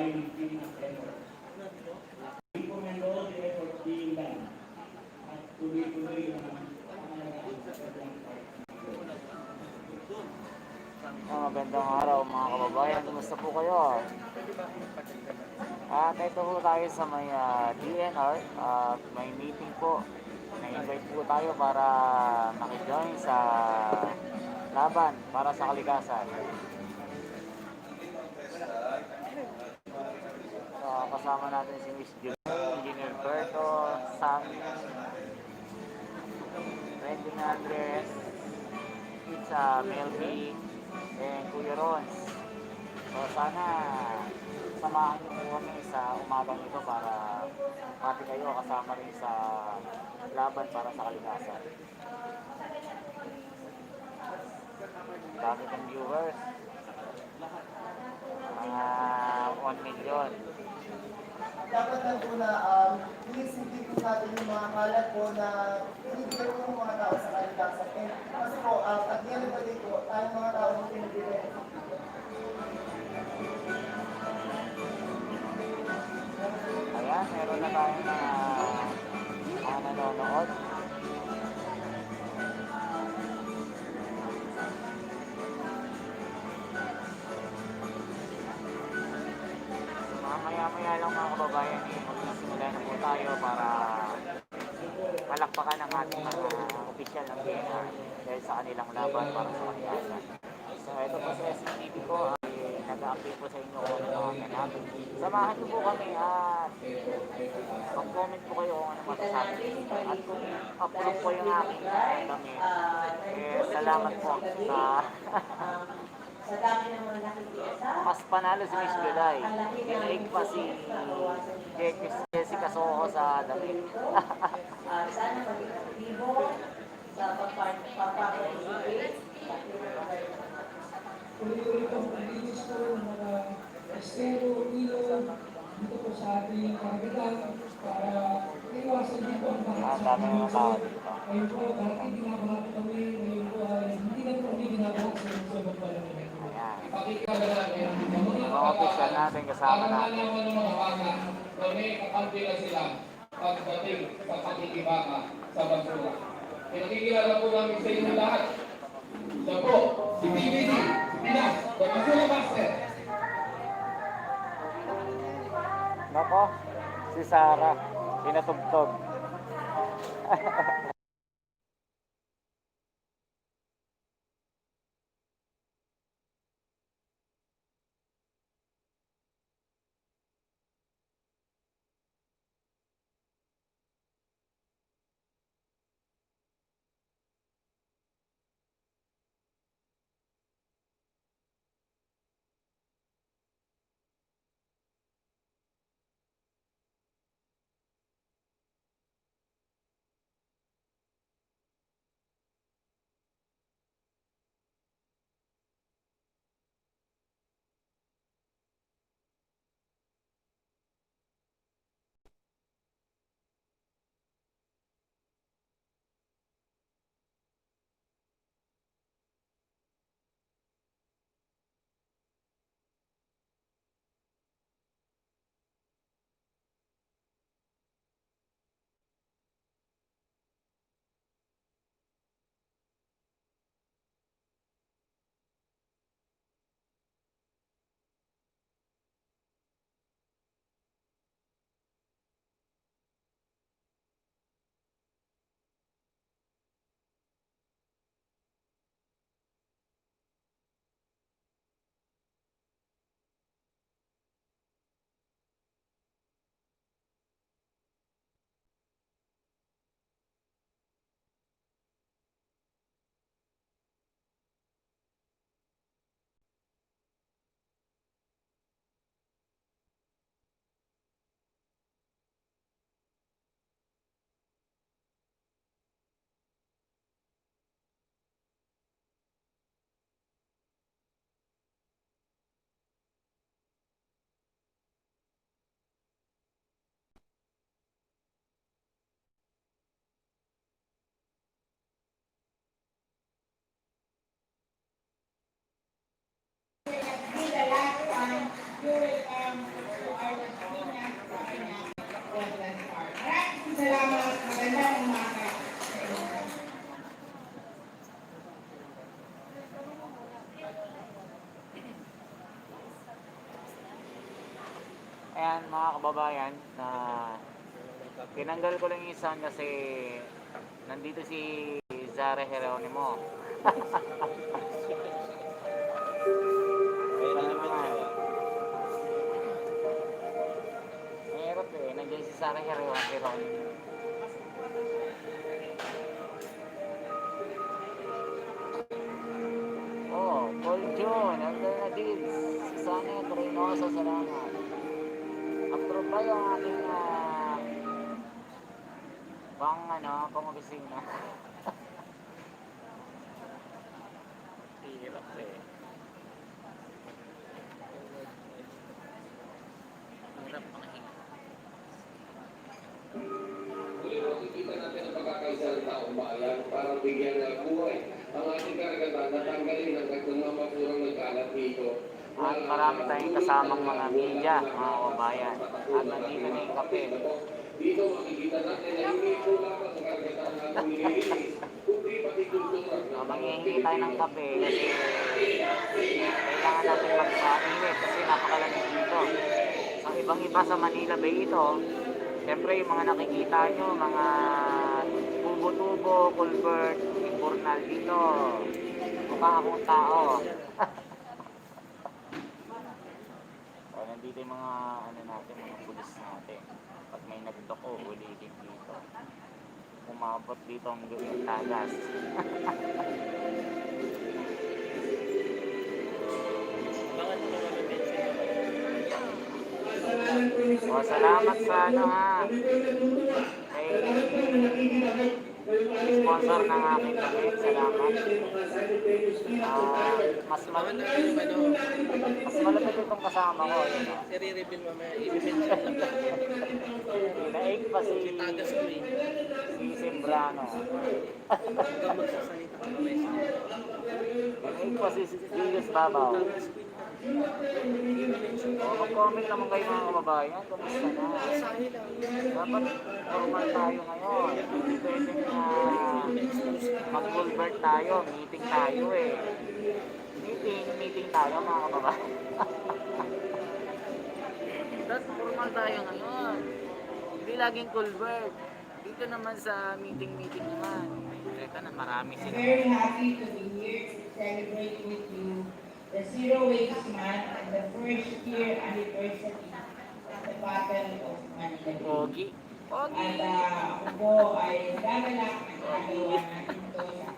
Magandang araw mga kababayan, kumusta po kayo? At ito po tayo sa may DNR at may meeting po. Na-invite po tayo para makijoin sa laban para sa kalikasan. Kasama natin si Miss Engineer Berto, Sammy, Randy Andres, sa Melvin, and Kuya Rons. So sana samahan niyo po kami sa umagang ito para pati kayo kasama rin sa laban para sa kalikasan. Dami ng viewers, mga 1 million. Dapat lang po na please hindi po natin yung mga kalat po na pinibigay po ng mga tao sa kalikasan. Kasi po, at the end of the day po, tayong mga tao yung pinibigay. Ayan, meron na tayong nanonood. Maya-maya lang mga kababayan, magsisimula na po tayo para palakpakan ang ating mga opisyal ng DNR dahil sa kanilang laban para sa kalikasan. So ito po sa SCTV ko, nag-update po sa inyo kung ano mga ganapin. Samahan niyo po kami at mag-comment po kayo kung ano masasabi. At kung approve po yung aking damit, salamat po sa sa dami ng mga nakikita. mas panalo si Miss July. Dinaig pa si Jessica Soho sa damit. Sana maging aktibo sa pagpapakiligid. Uli-uli pong palinis po ng mga estero, ilog, dito po sa ating karagatan para iwasan din po ang bahat sa ating luso. Ngayon po, dati binabahat kami, ngayon po hindi na po kami binabahat sa luso magpalamig. Mga opisyal natin kasama natin. May kakampi na sila pagdating sa pakikibaka sa basura. Pinakikilala po namin sa inyo lahat. Siya po, si PBD, Pinas, the Basura Master. Nako, si Sarah, pinatugtog. Arnold Pina sa kanyang Wetlands Park. Maraming salamat. Magandang umaga sa inyo. Ayan mga kababayan, na tinanggal ko lang yung sound kasi nandito si Zara Geronimo. Ayun naman. Mahirap eh, nandiyan si Zara Geronimo. Oh, Paul John, hanggang na din. Si Sanet Reynoso, salamat. Approve ba yung aking pang-opisina? Hirap eh. Hirap makahinga. Muli makikita natin ang pagkakaisa ng taong bayan para bigyan ng buhay ang ating karagatan na tanggalin ang nagmamapurang nagkalat dito. At marami tayong kasamang mga media, mga kababayan. At nandito na yung kape. Dito makikita natin na hindi po lamang ang karagatan natin nililinis, kundi pati kultura. Manghihingi tayo ng kape kasi kailangan natin magpainit kasi napakalamig dito. Ang ibang-iba sa Manila Bay ito, siyempre yung mga nakikita nyo, mga tubo-tubo, culvert, impurnal dito. Mukha akong tao. So, nandito yung mga natin, mga pulis natin. Pag may nagdoko, ulitin dito. Umabot dito ang yung tagas. O, salamat sa kay sponsor ng aking damit. Salamat. Mas malapit itong kasama ko. I-reveal mamaya, i-mention lang. Naig pa si Sembrano. Huwag magsasalita ka mamaya siya. Naig pa si Julius Babaw. Mag-comment naman kayo mga kababayan. Kamusta na? Dapat normal tayo ngayon. Hindi pwede na mag-bulbert tayo. Meeting tayo eh. Meeting tayo mga kababayan. Dapat normal tayo ngayon. Hindi laging culvert. Dito naman sa meeting naman. Teka na, marami sila. Very happy to be here to celebrate with you the Zero Waste Month and the first year anniversary of the Battle of Manila. Pogi. At ako po ay gagalak ng agawa natin ito sa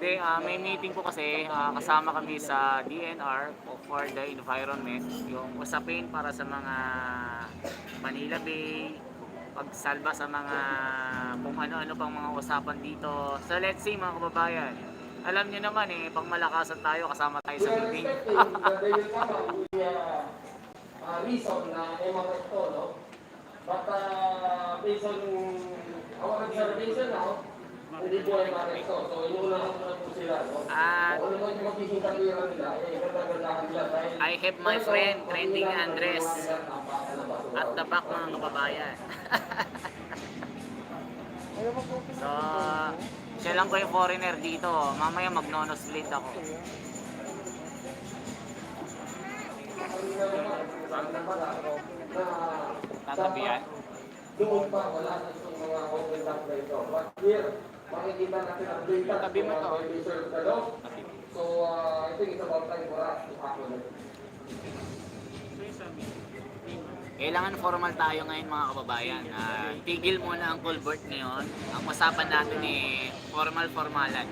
Hindi, may meeting po kasi kasama kami sa DNR for the environment, yung usapin para sa mga Manila Bay, pagsalba sa mga kung ano-ano pang mga usapan dito. So let's see mga kababayan, alam nyo naman eh, pang malakasan tayo, kasama tayo sa meeting. Reason na emanate to, no? But based on our observation now, hindi po emanate to. So inuunahan ko na po sila, no? At Kung ano yung magiging kapira nila, ganda-gandahan nila. I have my friend, Trending Andres, at the back mga kababayan. So, siya lang ko yung foreigner dito. Mamaya mag-nonosplate ako. Tatabihan? Doon pa, wala na itong mga open up na ito. But here, makikita natin ang data. Tabi mo to. So, I think it's about time for us to happen. Kailangan formal tayo ngayon mga kababayan. Tigil muna ang culvert ngayon. Ang usapan natin eh, formal-formalan.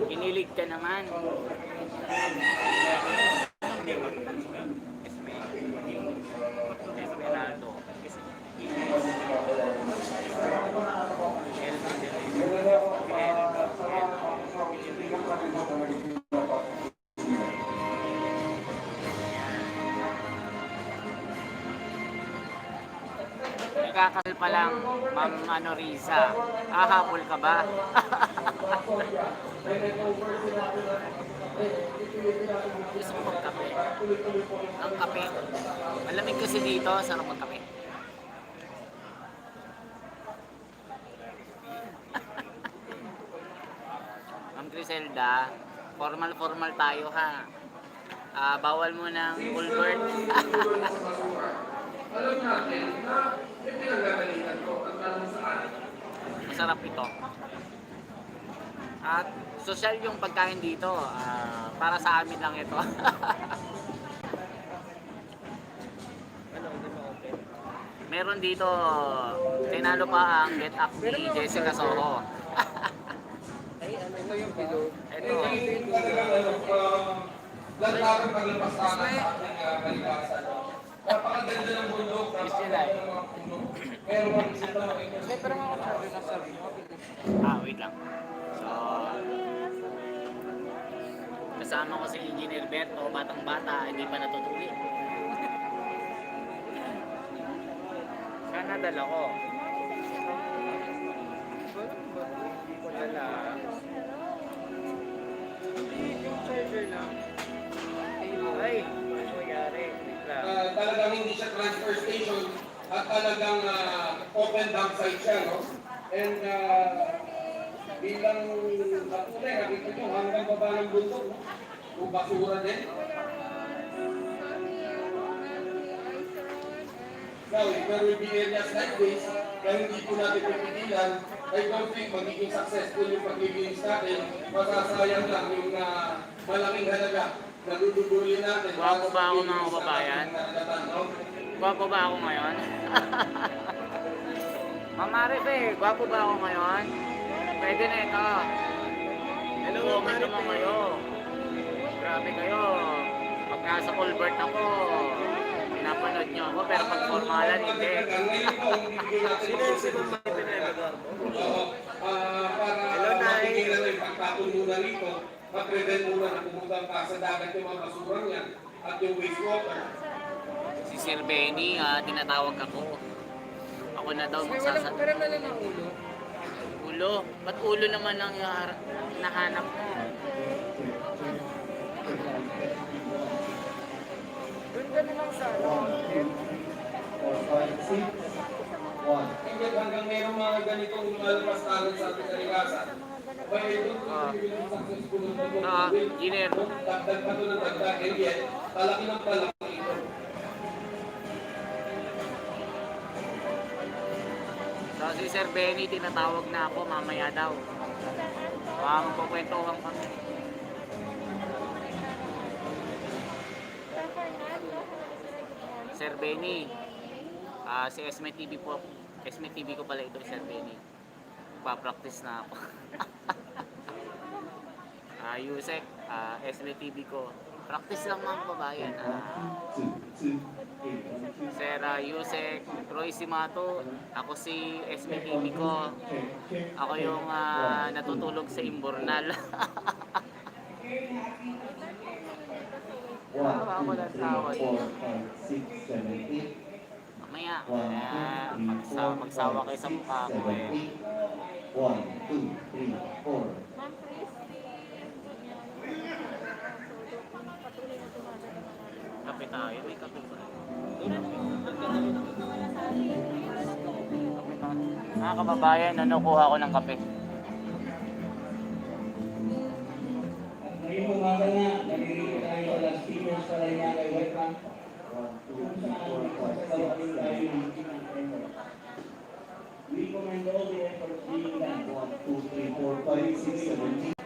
Kinilig ka naman. Esmeraldo. Kakasal pa lang, Ma'am ano, Riza. Hahabol ka ba? Gusto ko magkape. Ang kape. Malamig kasi dito, sarap magkape. Ma'am Griselda, formal tayo ha. Bawal mo ng Fulbert. Alam natin na may pinagagalingan ko at alam saan. Masarap ito. At social yung pagkain dito. Para sa amin lang ito. Meron dito, tinalo pa ang Get Up ni Jessica Soho. Ito yung below. Ito. Lantaran paglapasanan sa ating kalikasan. Napakaganda ng bundok, napakaganda ng mga puno. Pero ang isita makikita. Pero mga sabi na sabi mo. Wait lang. So, kasama ko si Engineer Berto, batang-bata, hindi pa natutuwi. Sana dala ko. Hindi ko nala. Hindi yung charger lang. Ay, ano nangyari? Wait lang. Talagang hindi siya transfer station at talagang open dump site siya, no? And bilang natunay, nakita nyo hanggang baba ng bundok, no? Kung basura din. Now, if there will be areas like this, na hindi po natin pipigilan, I don't think magiging successful yung paglilinis natin, masasayang lang yung malaking halaga na dudubulin natin. Gwapo ba ako, mga kababayan? Gwapo ba ako ngayon? Ma'am Marife, gwapo ba ako ngayon? Pwede na ito. Hello, comment naman kayo. Grabe kayo. Pag nasa Colbert ako, pinapanood nyo ako, pero pag formalan, hindi. Sino yung si Ma'am Marife na nag-garbo? Para matigilan yung pagtapon muna rito, mag-prevent muna na pumunta pa sa dagat yung mga basurang yan at yung wastewater. Si Sir Benny, tinatawag ako. Ako na daw magsasabi. Pero na lang ang ulo. Ulo? Ba't ulo naman ang nahanap mo? Doon ka na lang sa ano. Hinggat hanggang mayroong mga ganitong lumalabas tayo sa ating kalikasan. Kaya ito, yung successful ng Engineer. dagdag pa ito ng dagdag, and yet, talaki ng talaki ito. So si Sir Benny, tinatawag na ako mamaya daw. Magkukwentuhan kami. Sir Benny, si Esme TV po. Esme TV ko pala ito, Sir Benny. Pa-practice na ako. Yusek, Esme TV ko. Practice lang mga kababayan. Sir Yusek, Roy Cimatu, ako si Esme TV ko. Ako yung natutulog sa Imbornal. Ako na tawag. Mamaya, magsawa kayo sa mukha ko eh. 1, 2, 3, 4. Kape tayo, may kape pa. Mga kababayan, nanukuha ko ng kape. Ngayong umaga na, nalilito tayo sa Las Piñas sa Lainagay White Bank. Kung saan nagsasalawain tayo ng Denr. We commend all the efforts being done. 1, 2, 3, 4, 5, 6, 7, 8.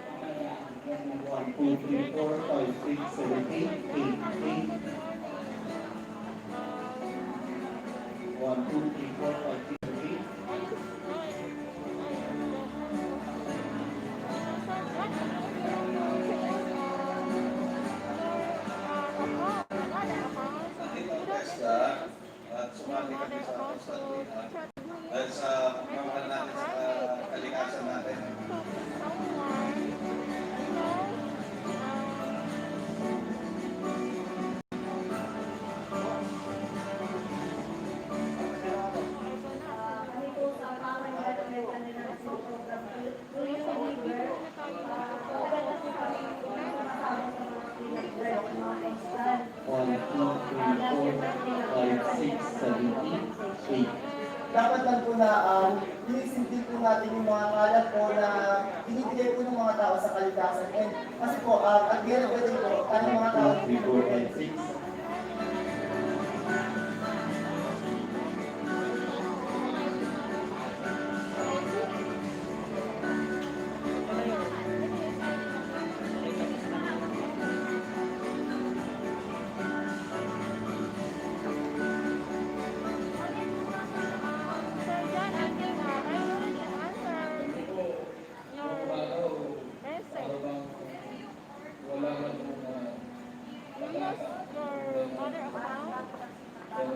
1, 2, 3, 4, 5, 6, 7, 8, 8. 1, 2, 3, 4, 5, 6, 7, 8. At sumali kami sa Prescon dahil sa pagmamahal natin sa kalikasan natin. Dapat lang po na linisin din po natin yung mga kalat po na binibigay po ng mga tao sa kalikasan. And kasi po, at the end of the day po, tayong mga tao pinag-benefits. Sir John, I think I already answered your essay. Wala na pong You use your mother account.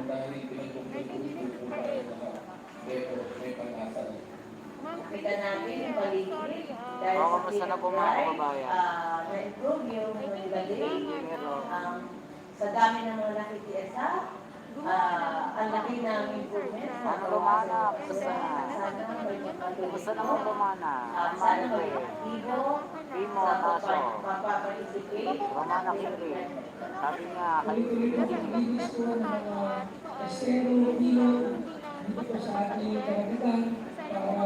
dahil pinagpupunod po tayo pero may pag-asa. Ma'am, can Kita natin yung paligid. sorry, Dahil Oo, sa kamusta na po mga kababayan? na-improve yung galing. Sa dami ng mga nakikisa, ang laki ng improvement. Ano lumana? Kumusta na? Sana may Gusto naman pumana. sana may aktibo Timo, sa Tasyo. papaparticipate. Romana Kiri. Sabi niya, kayo Naglilinis po ng mga estero, ilog, dito po sa ating karagatan para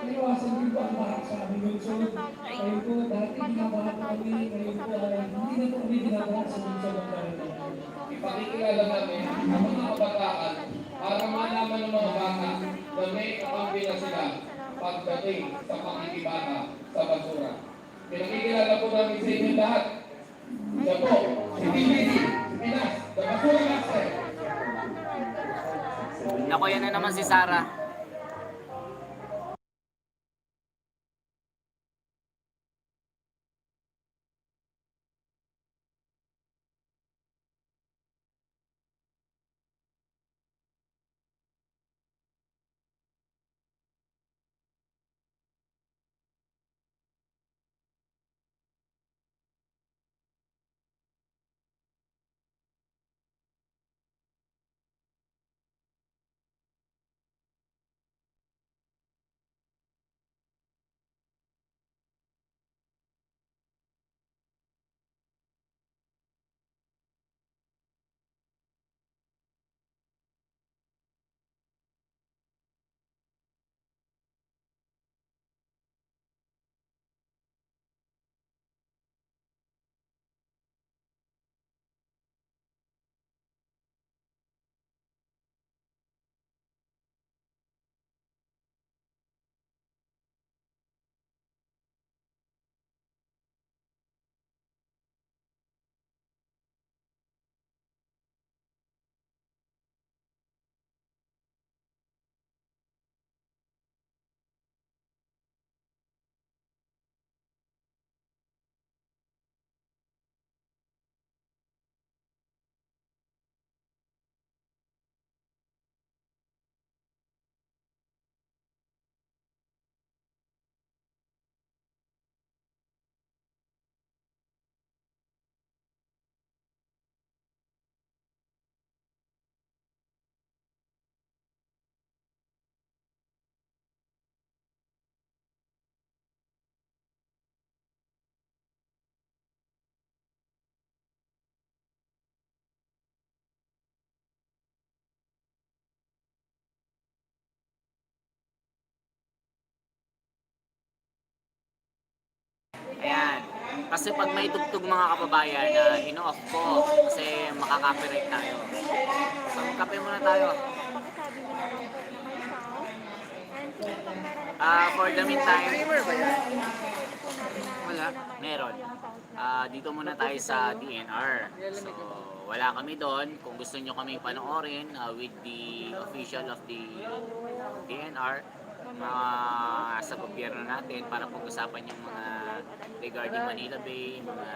iwasan din po ang baha sa aming lungsod. Ngayon po, dati binabaha po kami, ngayon po ay hindi na po kami binabaha sa lungsod ng karagatan. Ipakikilala namin ang mga kabataan para malaman ng mga bata na may kakampi na sila pagdating sa pakikibaka sa basura. Pinakikilala po namin sa inyo lahat. Siya po, si TVD, si Pinas, the Basura Master. Naku, yan na naman si Sarah. Ayan. Kasi pag may tugtog mga kababayan, ino-off ko kasi makaka-copyright tayo. So, kape muna tayo. pakisabi mo naman po na may sound. And sige, pag meron na For the meantime, pwede po natin na wala, meron. Dito muna tayo sa DNR. So, wala kami doon. Kung gusto nyo kami panoorin with the official of the DNR, mga sa gobyerno natin para pag-usapan yung mga regarding Manila Bay, mga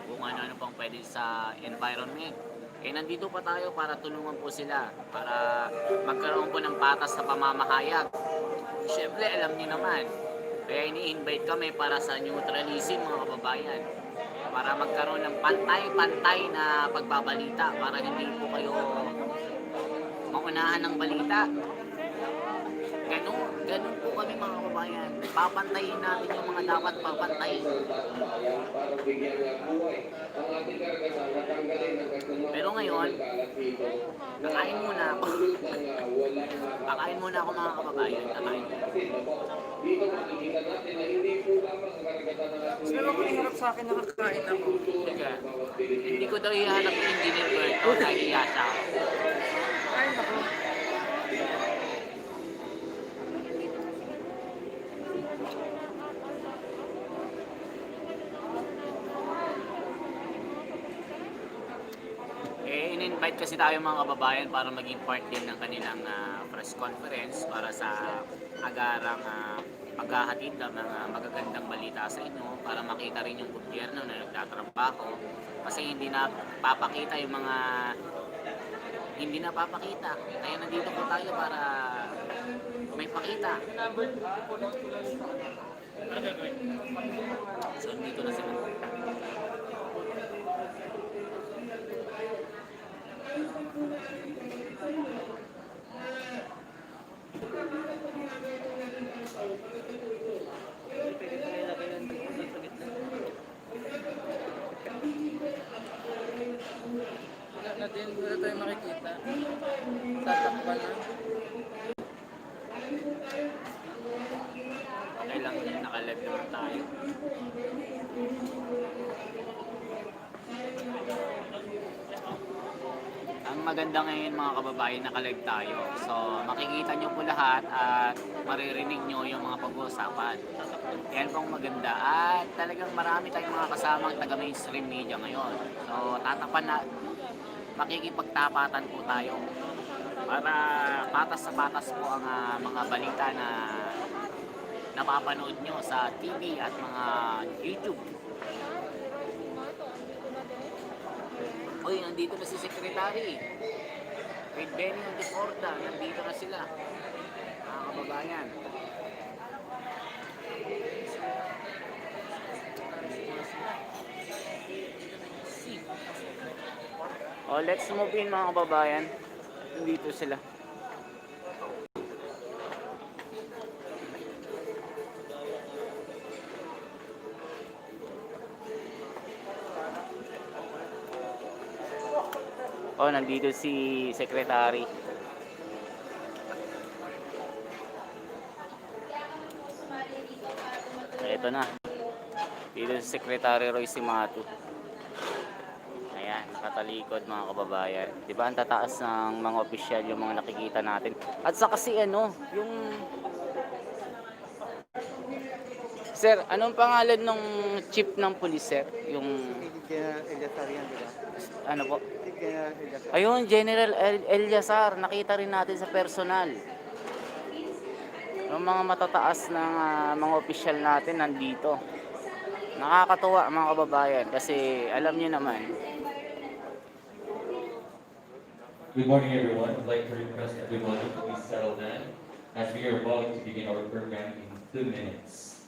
kung ano-ano pang pwede sa environment. Eh, nandito pa tayo para tulungan po sila, para magkaroon po ng patas na pamamahayag. Siyempre, alam niyo naman, kaya ini-invite kami para sa neutralism mga kababayan. Para magkaroon ng pantay-pantay na pagbabalita, para hindi po kayo maunahan ng balita. Ganun po kami mga kababayan. Papantayin natin yung mga dapat papantayin. Para bigyan ng buhay ang ating karagatan at tanggalin ang kanyang Pero ngayon, kakain muna ako. walang Kakain muna ako mga kababayan. Kakain. dito makikita natin na hindi po lamang ang karagatan ng ating Mas naman iharap sa akin nakakain ako. Teka, hindi ko daw ihanap yung Engineer Berto. Nahiya siya. Ay, naku. In-invite kasi tayo mga kababayan para maging part din ng kanilang press conference para sa agarang paghahatid ng mga magagandang balita sa inyo para makita rin yung gobyerno na nagtatrabaho kasi hindi na papakita yung mga hindi na papakita. Kaya nandito po tayo para may pakita. So dito na sila. Wala tayo makikita. Tatakpan na. Okay lang yan, nakalive naman tayo. Ang maganda ngayon mga kababayan, nakalive tayo. So makikita nyo po lahat at maririnig nyo yung mga pag-uusapan. Yan pong maganda. At talagang marami tayong mga kasamang taga mainstream media ngayon. So tatapan na, makikipagtapatan po tayo para patas sa patas po ang mga balita na napapanood nyo sa TV at mga YouTube. Uy, nandito na si Secretary. With Benny and the Porta, nandito na sila. Mga kababayan. Oh, let's move in mga kababayan. Nandito sila. Oh, nandito si Secretary. Ito na. Dito si Secretary Roy Cimatu. Ayan, nakatalikod mga kababayan. Di ba ang tataas ng mga opisyal yung mga nakikita natin. At sa kasi yung Sir, anong pangalan ng chief ng pulis, sir? Yung General Eliasar yan, di ba? ano po? General Eliasar. Ayun, General Eliasar, nakita rin natin sa personal. Yung mga matataas ng mga opisyal natin nandito. Nakakatuwa mga kababayan kasi alam niyo naman. Good morning, everyone. I'd like to request everybody to be settled in as we are about to begin our program in 2 minutes.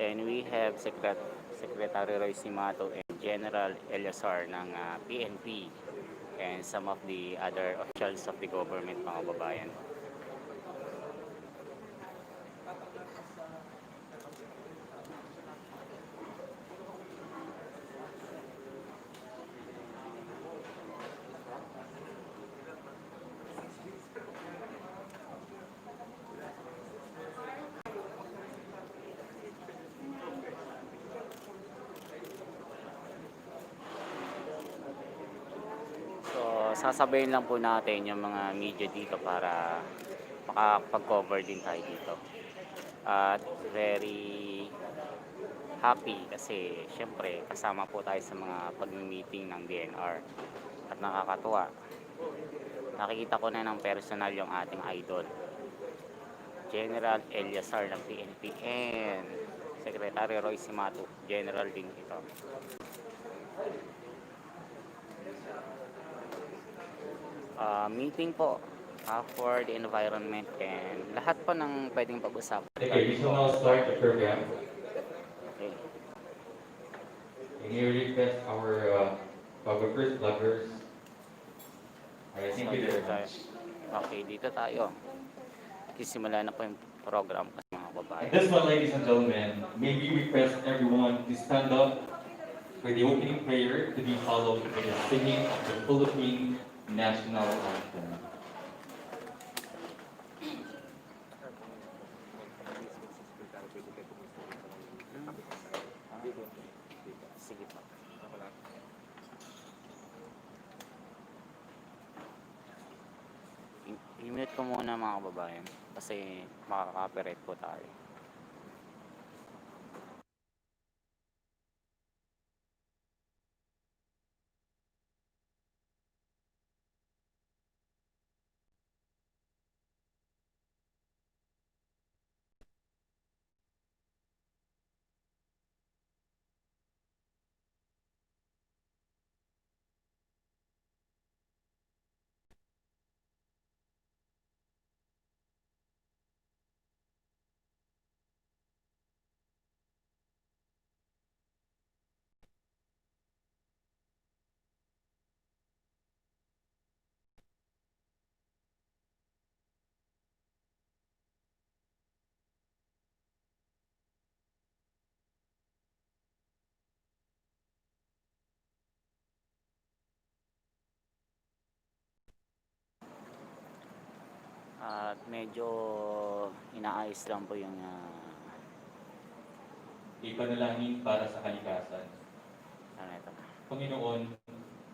And we have Secretary Roy Cimatu and General Eliasar ng PNP and some of the other officials of the government mga kababayan. Sasabayin lang po natin yung mga media dito para makapag-cover din tayo dito. at very happy kasi syempre kasama po tayo sa mga pag-meeting ng DNR at nakakatuwa. Nakikita ko na ng personal yung ating idol, General Eliasar ng PNP and Secretary Roy Cimatu, General din ito. Meeting po for the environment and lahat po ng pwedeng pag-usapan. Okay, we shall now start the program. Okay. Can you request our first vloggers? Alright, thank you very much. Okay, dito tayo. Kisimula na po yung program kasi mga babae. At this one, ladies and gentlemen, may we request everyone to stand up for the opening prayer to be followed by the singing of the Philippine national anthem. Sige po. I-mute ko muna mga kababayan kasi makaka-copyright po tayo. At medyo inaayos lang po yung Ipanalangin para sa kalikasan. ano ito. Panginoon,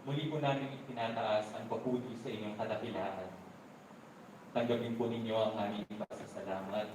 muli po namin itinataas ang papuri sa inyong kadakilaan. Tanggapin po ninyo ang aming pasasalamat.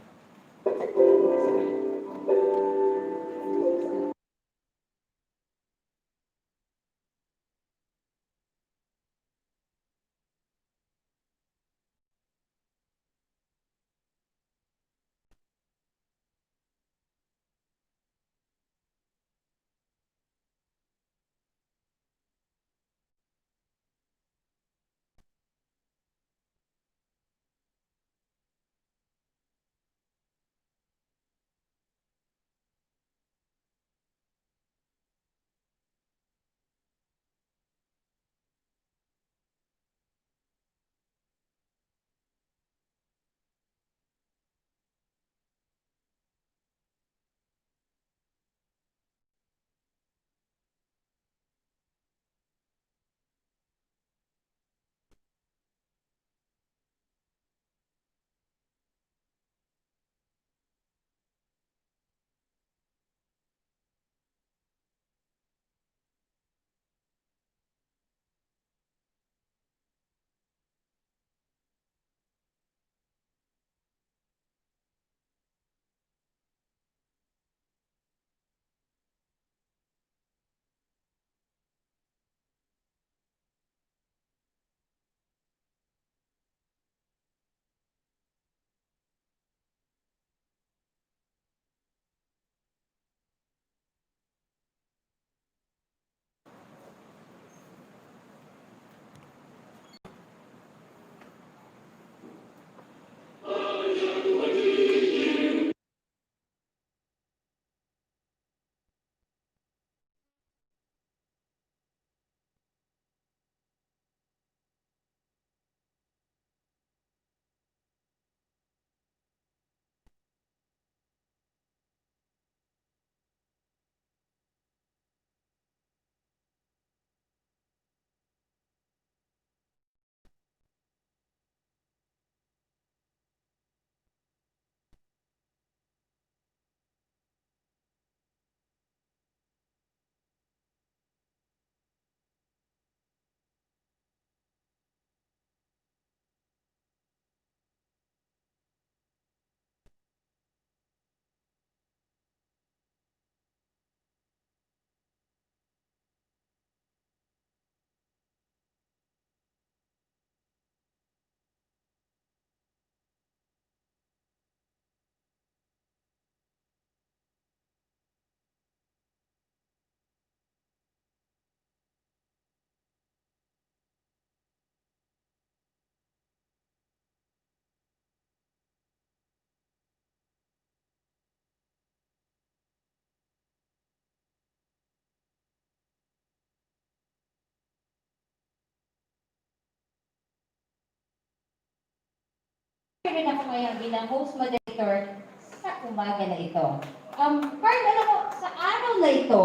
rin ako ngayon bilang host moderator sa umaga na ito. Part, alam mo, sa araw na ito,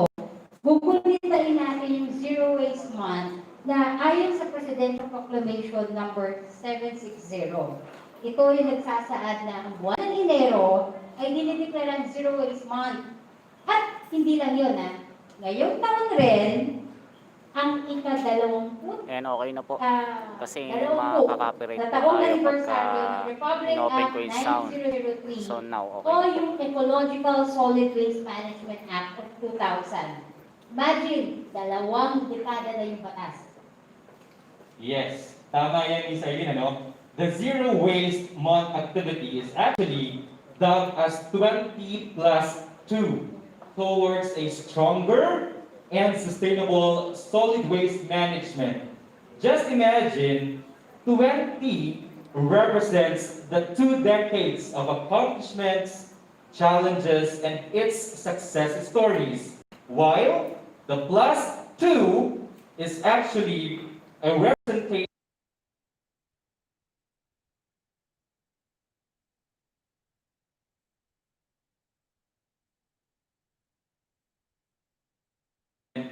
bubulitain natin yung Zero Waste Month na ayon sa Presidential Proclamation number 760. Ito ay nagsasaad na ang buwan ng Enero ay dinideklarang Zero Waste Month. At hindi lang yun, ngayong taon rin, ang ika-20 Okay na po. Kasi dalawampu makaka-copyright na po taong tayo anibersaryo pagka ng Republic in-open Act ko yung sound. 9003 So now, o okay na po. yung Ecological Solid Waste Management Act of 2000. Imagine, 2 dekada na yung batas. Yes, tama yan, Miss Eileen, ano? The Zero Waste Month activity is actually dubbed as 20 plus 2 towards a stronger and sustainable solid waste management. Just imagine, 20 represents the 2 decades of accomplishments, challenges, and its success stories, while the plus 2 is actually a representation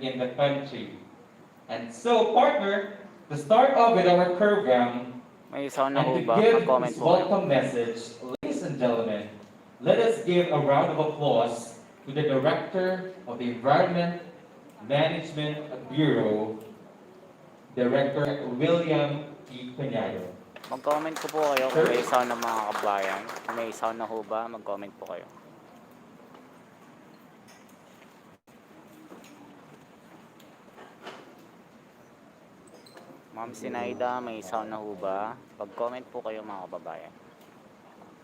in the country. And so, partner, to start off with our program, May sound na and ho to ba? give Mag-comment this po kayo. welcome message, ladies and gentlemen, let us give a round of applause to the Director of the Environment Management Bureau, Director William P. Peñado. Mag-comment ko po kayo kung may sound ng mga kabayan. Kung may sound na ho ba, mag-comment po kayo. Ma'am Sinaida, may sound na ho ba? Mag-comment po kayo mga kababayan.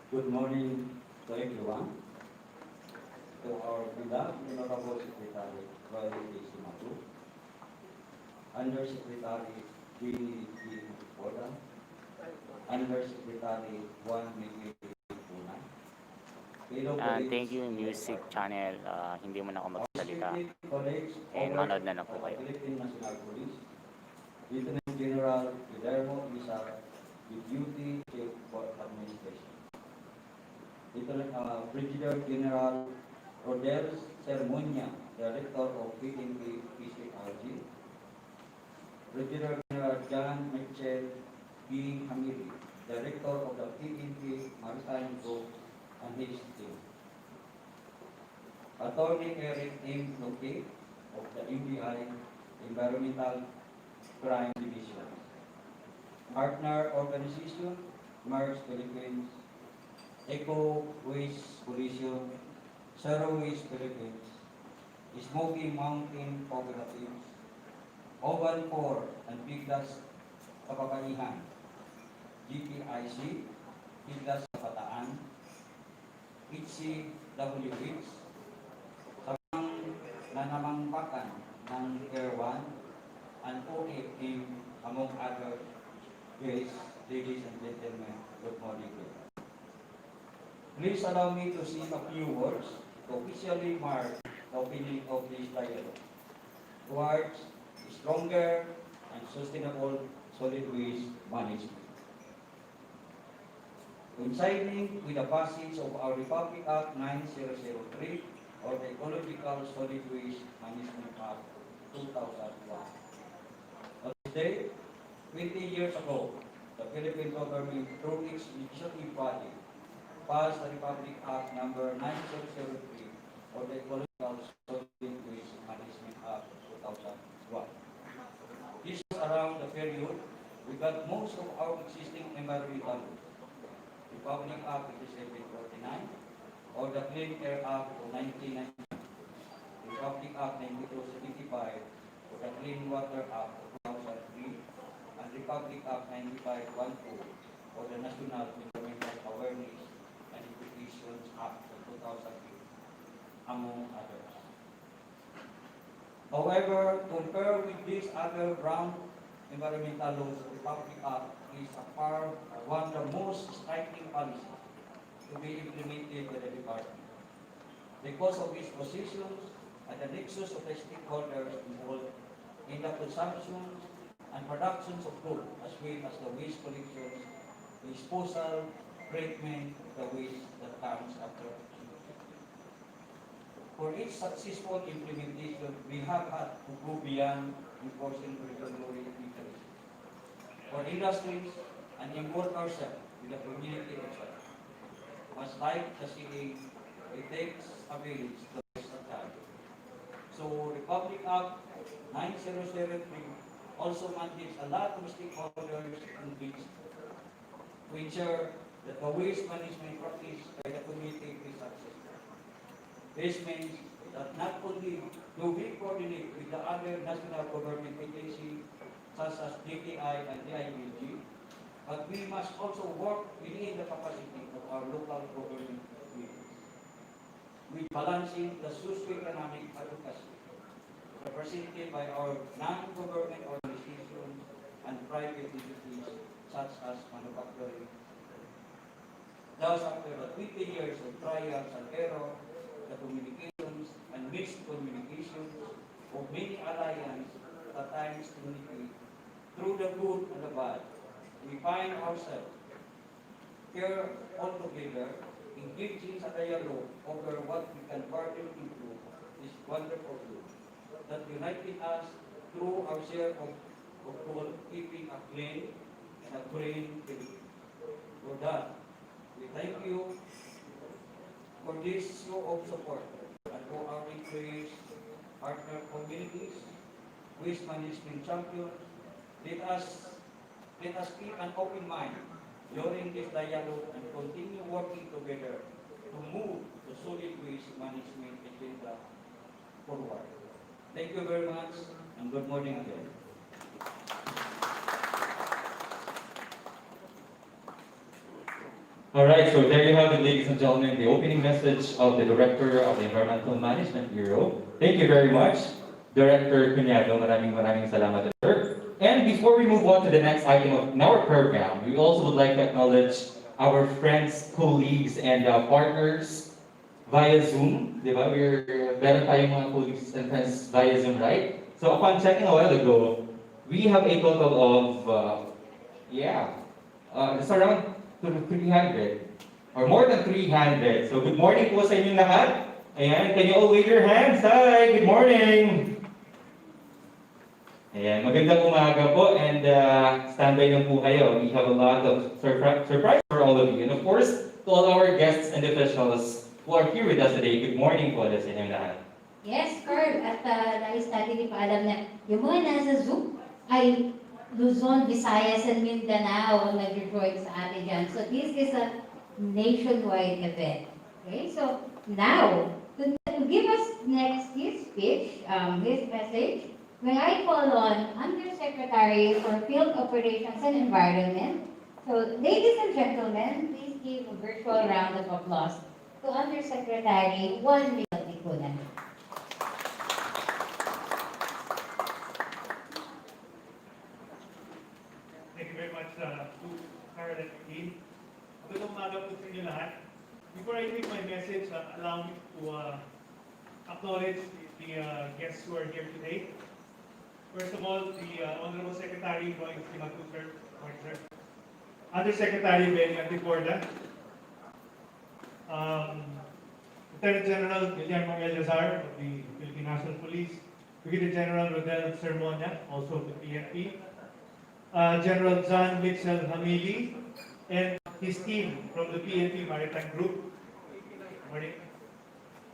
Good morning to everyone. To our beloved Honorable Secretary Roy Cimatu, Undersecretary Jenny G. Boda, Undersecretary Juan Miguel Puna. Thank you Music Channel. Hindi mo na ako magsalita. Manood na lang po kayo. Philippine National Police, Lieutenant General Guillermo Isar, Deputy Chief for Administration. Brigadier General Rodel Sermonia, Director of PNP PCRG. Brigadier General John Mitchell B. Hamidi, Director of the PNP Maritime Group and his team. Attorney Eric M. Luque of the NBI Environmental Crime Division. Partner Organization, Mars Philippines, Eco Waste Coalition, Zero Waste Philippines, Smoky Mountain Cooperatives, Oval 4 and Biglas Kapapanihan, GPIC, Biglas Kapataan, HCWH, Sabang Nanamangpakan ng Tier 1, and OFM, among other guests, ladies and gentlemen, good morning. Please allow me to say a few words to officially mark the opening of this dialogue towards stronger and sustainable solid waste management. Coinciding with the passage of our Republic Act 9003 or the Ecological Solid Waste Management Act 2001. On this day, 20 years ago, the Philippine government, through its legislative body, passed the Republic Act number 9003 or the Ecological Solid Waste Management Act 2001. This was around the period we got most of our existing environmental laws. Republic Act 8749 or the Clean Air Act of 1999, Republic Act 9275 or the Clean Water Act of 2003, and Republic Act 9512 or the National Environmental Awareness and Education Act of 2008, among others. However, compared with these other ground environmental laws, the Republic Act is one of the most striking policies to be implemented by the department. Because of its positions at the nexus of the stakeholders involved in the consumption and productions of food, as well as the waste collection, disposal, treatment of the waste that comes after. For each successful implementation, we have had to go beyond enforcing regulatory mechanisms. For industries and involve ourselves with the community itself. Much like the saying, it takes a village to raise a child. So Republic Act 9003 also mandates a lot of stakeholders engaged to ensure that the waste management practice by the community is successful. This means that not only do we coordinate with the other national government agencies such as DTI and DIBG, but we must also work within the capacity of our local government units, with balancing the socio-economic advocacy represented by our non-government organizations and private entities such as manufacturing. Thus, after the 20 years of trials and error, the communications and mixed communications of many alliances at times communicate through the good and the bad, we find ourselves here all together engaging a dialogue over what we can further improve this wonderful group that united us through our share of keeping a clean and a green Philippines. For that, we thank you for this show of support and for our employees, partner communities, waste management champions. Let us keep an open mind during this dialogue and continue working together to move the solid waste management agenda forward. Thank you very much and good morning again. All right, so there you have it, ladies and gentlemen, the opening message of the Director of the Environmental Management Bureau. Thank you very much, Director Cunyago. Maraming salamat, sir. And before we move on to the next item of our program, we also would like to acknowledge our friends, colleagues, and partners via Zoom. Di ba? Meron tayong mga colleagues and friends via Zoom, right? So upon checking a while ago, we have a total of, it's around 300 or more than 300. So good morning po sa inyong lahat. Ayan, can you all wave your hands? Hi, good morning. Ayan, magandang umaga po and standby lang po kayo. We have a lot of surprise for all of you. And of course, to all our guests and officials who are here with us today, good morning po sa inyong lahat. Yes, Carl. At nais natin ipaalam na yung mga nasa Zoom ay Luzon, Visayas, and Mindanao ang nag-join sa atin dyan. So this is a nationwide event. Okay, so now, to give us next his speech, his message, may I call on Undersecretary for Field Operations and Environment. So ladies and gentlemen, please give a virtual round of applause to Undersecretary Juan Miguel Ticunan. Thank you very much to Carl and team. Magandang umaga po sa inyo lahat. Before I make my message, allow me to acknowledge the guests who are here today. First of all, the Honorable Secretary going to Cimatu, sir. Undersecretary Benny Anticorda, Lieutenant General Guillermo Eleazar of the Philippine National Police, Brigadier General Rodel Sermonia, also of the PNP, General John Mitchell Hamili, and his team from the PNP Maritime Group. Morning.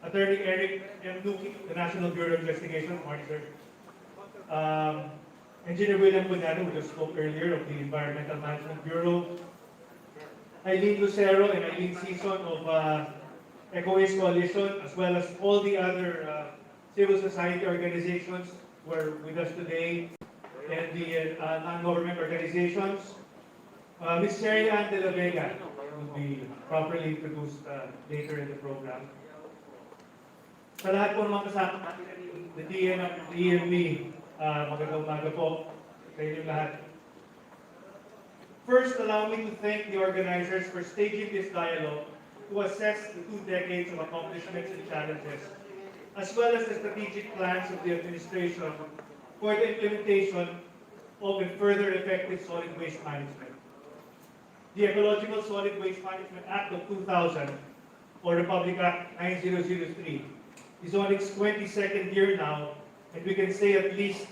Attorney Eric M. Nuki, the National Bureau of Investigation. Morning, sir. Engineer William Punyano, who just spoke earlier of the Environmental Management Bureau. Eileen Lucero and Eileen Season of Eco Waste Coalition, as well as all the other civil society organizations who are with us today, and the non-government organizations. Ms. Sherry Ann de la Vega will be properly introduced later in the program. Sa lahat po mga kasama natin, the DN at the EMB, magandang umaga po sa inyong lahat. First, allow me to thank the organizers for staging this dialogue to assess the 2 decades of accomplishments and challenges, as well as the strategic plans of the administration for the implementation of a further effective solid waste management. the Ecological Solid Waste Management Act of 2000, or Republic Act 9003, is on its 22nd year now, and we can say at least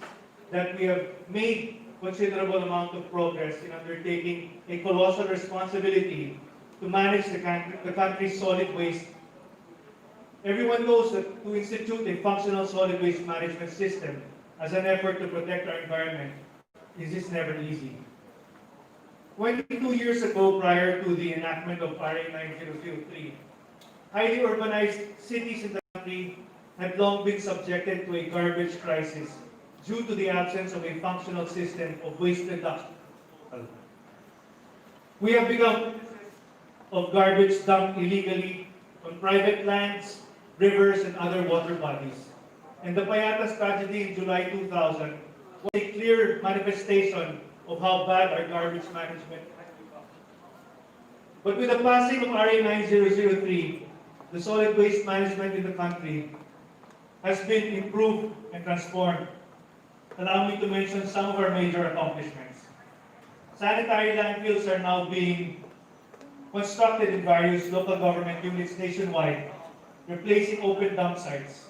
that we have made considerable amount of progress in undertaking a colossal responsibility to manage the country's solid waste. Everyone knows that to institute a functional solid waste management system as an effort to protect our environment is never easy. 22 years ago, prior to the enactment of RA 9003, highly urbanized cities in the country had long been subjected to a garbage crisis due to the absence of a functional system of waste reduction. We have become of garbage dumped illegally on private lands, rivers, and other water bodies. And the Payatas tragedy in July 2000 was a clear manifestation of how bad our garbage management has become. But with the passing of RA 9003, the solid waste management in the country has been improved and transformed. Allow me to mention some of our major accomplishments. Sanitary landfills are now being constructed in various local government units nationwide, replacing open dump sites.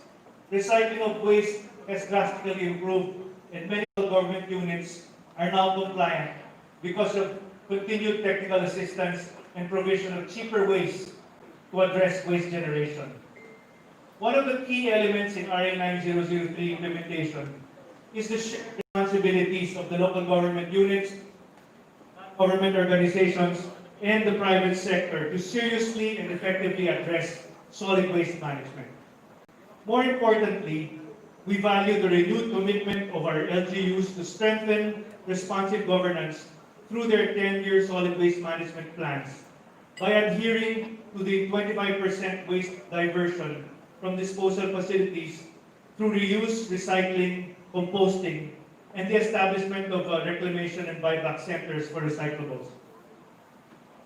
Recycling of waste has drastically improved, and many local government units are now compliant because of continued technical assistance and provision of cheaper ways to address waste generation. One of the key elements in RA 9003 implementation is the shared responsibilities of the local government units, government organizations, and the private sector to seriously and effectively address solid waste management. More importantly, we value the renewed commitment of our LGUs to strengthen responsive governance through their 10-year solid waste management plans by adhering to the 25% waste diversion from disposal facilities through reuse, recycling, composting, and the establishment of reclamation and buyback centers for recyclables.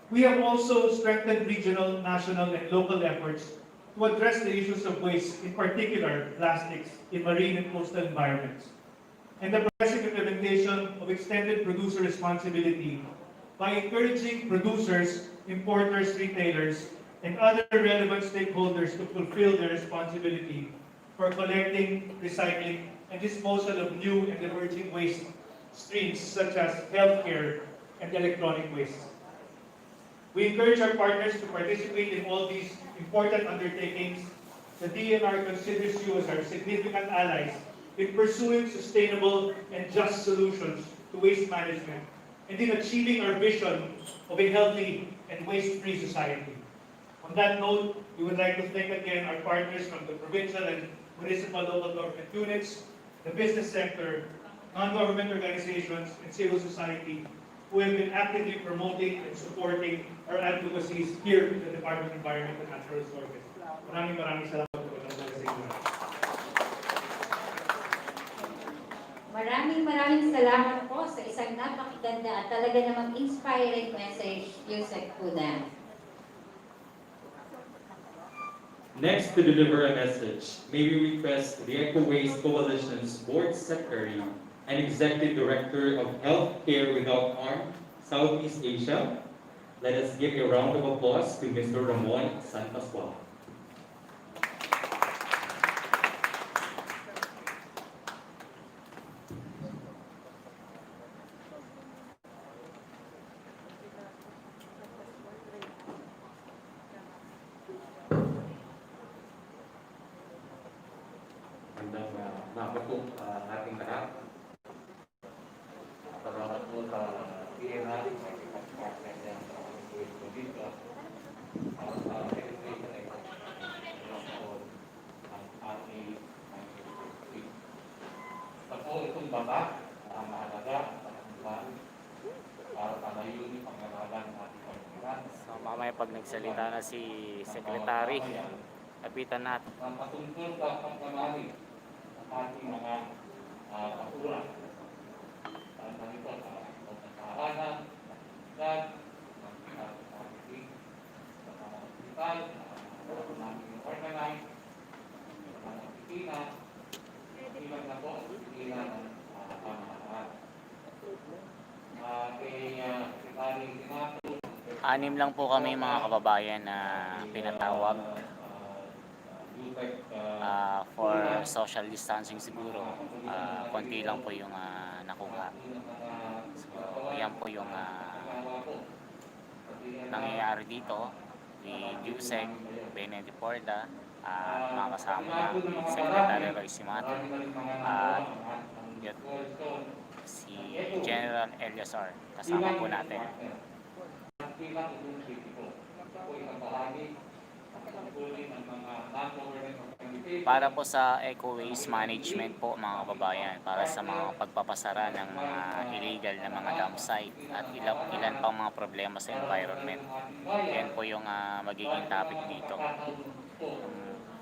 We have also strengthened regional, national, and local efforts to address the issues of waste, in particular plastics, in marine and coastal environments, and the progressive implementation of extended producer responsibility by encouraging producers, importers, retailers, and other relevant stakeholders to fulfill their responsibility for collecting, recycling, and disposal of new and emerging waste streams such as healthcare and electronic waste. We encourage our partners to participate in all these important undertakings. The DNR considers you as our significant allies in pursuing sustainable and just solutions to waste management and in achieving our vision of a healthy and waste-free society. On that note, we would like to thank again our partners from the provincial and municipal local government units, the business sector, non-government organizations, and civil society who have been actively promoting and supporting our advocacies here in the Department of Environment and Natural Resources. Maraming salamat po sa inyo. Maraming salamat po sa isang napakaganda at talaga namang inspiring message, Yusek Puna. Next to deliver a message, may we request the Eco Waste Coalition's Board Secretary and Executive Director of Healthcare Without Harm, Southeast Asia. Let us give a round of applause to Mr. Ramon Santaswal. Magandang ating lahat. Salamat po sa PNR, sa Department ng Province, sa Rehabilitation ay ang ating sa po itong baba, ang mahalaga sa kanilang para panayon yung pangalaman ng ating pagkakas. So mamaya pag nagsalita na si Secretary, kapitan natin. Ang patungkol sa pagkamali ating mga patulang. Saan na ito sa pagkakahanan, sa pagkakakitig, sa mga hospital, sa namin organize, sa mga opisina, ilang na po ang opisina ng pamahalaan. Kay Secretary Cimatu, Anim lang po kami mga kababayan na pinatawag for social distancing siguro. Konti lang po yung nakuha. So, yan po yung nangyayari dito ni Jusek Benediporda at mga kasama niya, Secretary Roy Cimatu at yun, si General Eliasar kasama po natin. Para po sa eco waste management po mga kababayan, para sa mga pagpapasara ng mga illegal na mga dump site at ilan pang mga problema sa environment. Yan po yung magiging topic dito.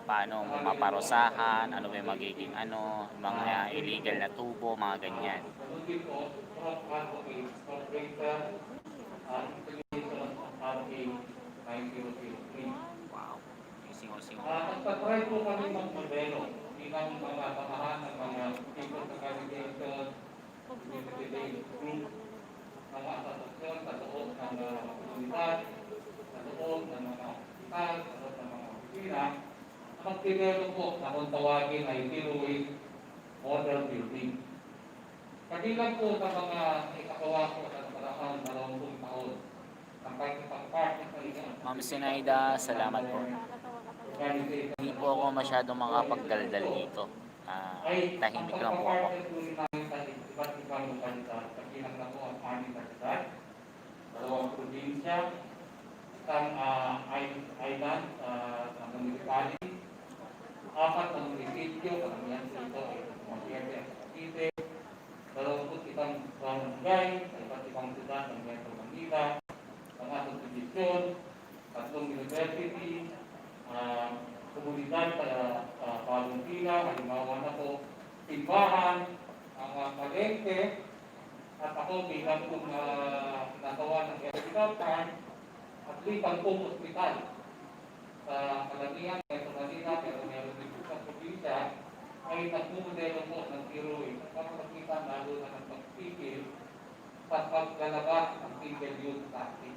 Paano maparusahan, ano ba yung magiging mga illegal na tubo, mga ganyan. Wow, singo-singo. Nagtatry po kami mag-modelo bilang mga samahan ng mga people organization, community group, mga asosasyon sa loob ng komunidad, sa loob ng mga hospital, sa loob ng mga opisina, mag-develop po na kung tawagin ay zero waste model building. Kabilang po sa mga ikagawa ko sa nakaraan 20 taon. Ma'am Sinaida, salamat po. Hindi po ako masyadong makapagdaldal dito. Tahimik lang po ako. Dalawang probinsya, isang island na municipality, 4 na munisipyo, karamihan dito ay Masiete at Cavite, 21 barangay sa iba't ibang syudad ng Metro Manila, mga subdivision, 3 university, komunidad sa Valentina, halimbawa na po, simbahan, ang palengke, at ako bilang kung nagawa ng medical card, at least 10 hospital sa kalamihan, Metro Manila, pero meron din po sa probinsya, ay nagmumodelo po ng zero waste. Para makita lalo na ng pagpipil sa paglalabas ng single-use plastic.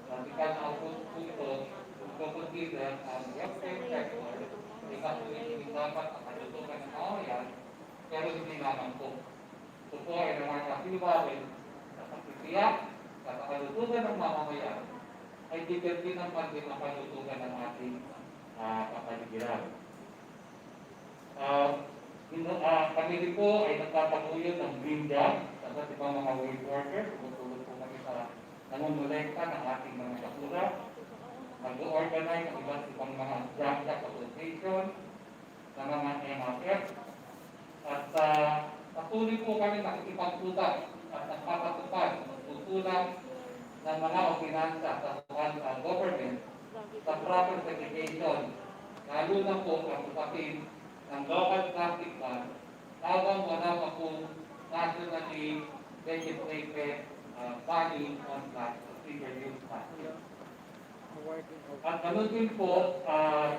Because ang punto, kung consider ang healthcare sector, hindi dapat makalutugan ng kawayan, pero hindi naman po. Ito po ay nakakasiwalin sa pagtitiyak, sa makalutugan ng mamamayan, ay depende ng makalutugan ng ating kapaligiran. Kami rin po ay nagtataguyan ng green job sa iba't ibang mga waste workers. Tumutulong po kami sa nangungulekta ng ating mga basura, nag-organize ng iba't ibang mga job association, ng mga MFF, at patuloy po kami nakikipagtutak at nagpapatupad ng tutulak ng mga opinansa sa government sa proper segregation, lalo na po ang usatin ng local plastic ban habang wala pa po nationally legislated banning on plastic, single-use plastic. At ganoon din po,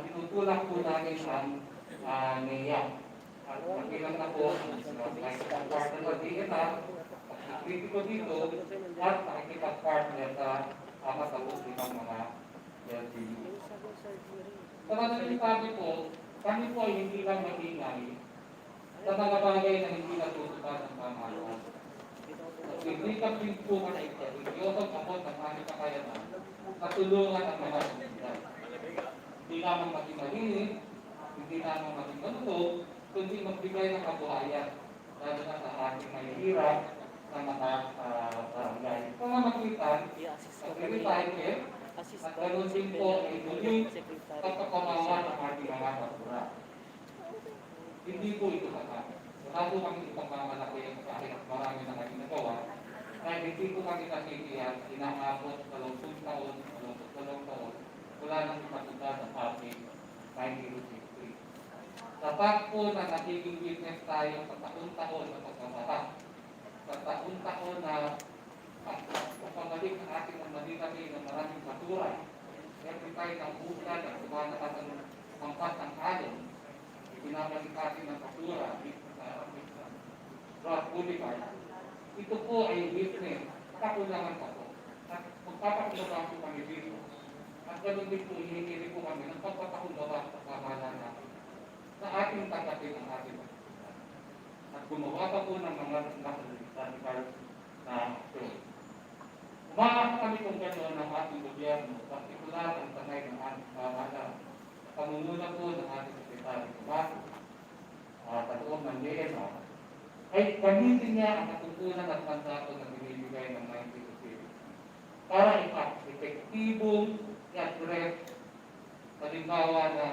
tinutulak po namin ang NEA. At kabilang na po ang partner sa DNR, kritiko dito, at nakikipag-partner sa matapos ng mga LGU. Sa madaling sabi po, kami po ay hindi lang maingay sa mga bagay na hindi natutupad ng pamahalaan. Hindi kami po kasi iyosan ako ng aming kakayanan na tulungan ang mga komunidad. Hindi naman maging malinis, hindi naman maging manulog, kundi magbigay ng kabuhayan, lalo na sa ating mahihirap na mga barangay. Sa mga maglitan, mag-recycle, at ganoon din po ay muli pagkakamawa ng ating mga basura. Hindi po ito kasama. Wala po kami itong mamalaki kahit marami na kami nagawa. Dahil hindi po kami nasitiyan, inaabot 20 taon, 22 taon, wala nang ipatupad ang ating 1963. Sapat po na nagiging witness tayo sa taon-taon na pagkabata. Sa taon-taon na pagpabalik ng ating Manila ng maraming basura. Every time ng bulan at sumanakas ang pangkat ng alon, pinabalik natin ng basura sa Boulevard. Ito po ay witness, kakulangan pa po. At kung magpapakumbaba po kami dito. At ganoon din po, hinihingi po kami ng pagpapakumbaba sa pamahalaan natin na ating tagapin ang ating pagkakumbaba. At gumawa pa po ng mga radical na aksyon. Umaasa kami kung gano'n ng ating gobyerno, partikular ang tanay ng ating pamahalaan. Pamumuna po ng ating sekretary Cimatu, katuong ng DNR, ay gamitin niya ang katutunan at mandato na binibigay ng 1960 para epektibong i-address halimbawa na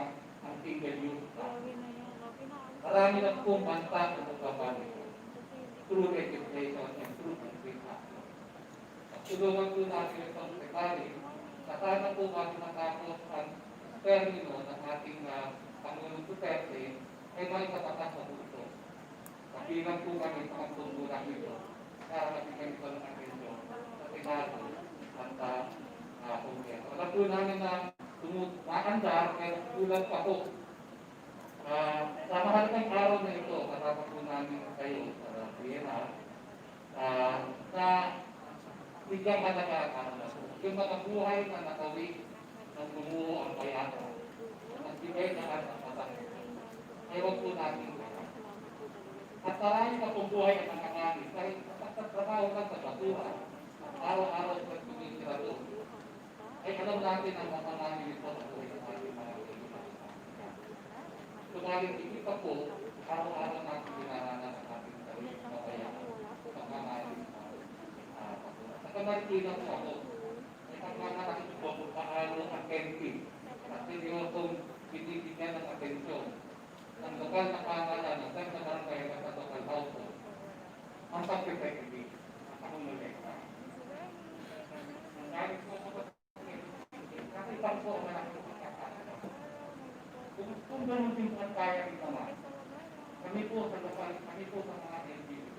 ang single use plastic. Marami na pong banta sa pagbabago through legislation and through concrete action. At tulungan po natin itong sekretary na sana po bago matapos ang termino ng ating Pangulong Duterte ay maitapatas sa puso. Kapilang po kami sa pagtunggulang nito para mabigyan ito ng atensyon sa Senado at Kongreso. Alam po namin na maandar pero kulang pa po. Sa mahalagang araw na ito, kasama po namin kayo sa DNR na bigyan malakakang na po. Yung mga buhay na nakawik ng bumuo ang bayata at bigay na ang pasakit. Ewan po natin. At marami pa pong buhay ang nakakanin kahit trabaho ka sa basura, araw-araw sa tumitira doon. Ay alam natin ang mapanganin ito sa buhay ng ating mga kaibigan. Sumaling hindi pa po, araw-araw natin dinaranas ang ating sarili na kaya sa panganin sa basura. Sa kamaritinan po ako, ay pagmanakin po kung paano ang camping at sinyosong binibigyan ng atensyon ng lokal na pamahalaan ng Denr na barangay at sa local household ang pag-effective at pangungulekta. Nanggaling po ako kasi pang po ang malaking pagkakataon. Kung gano'n din po ang kaya rin naman, kami po sa lokal, kami po sa mga NGO,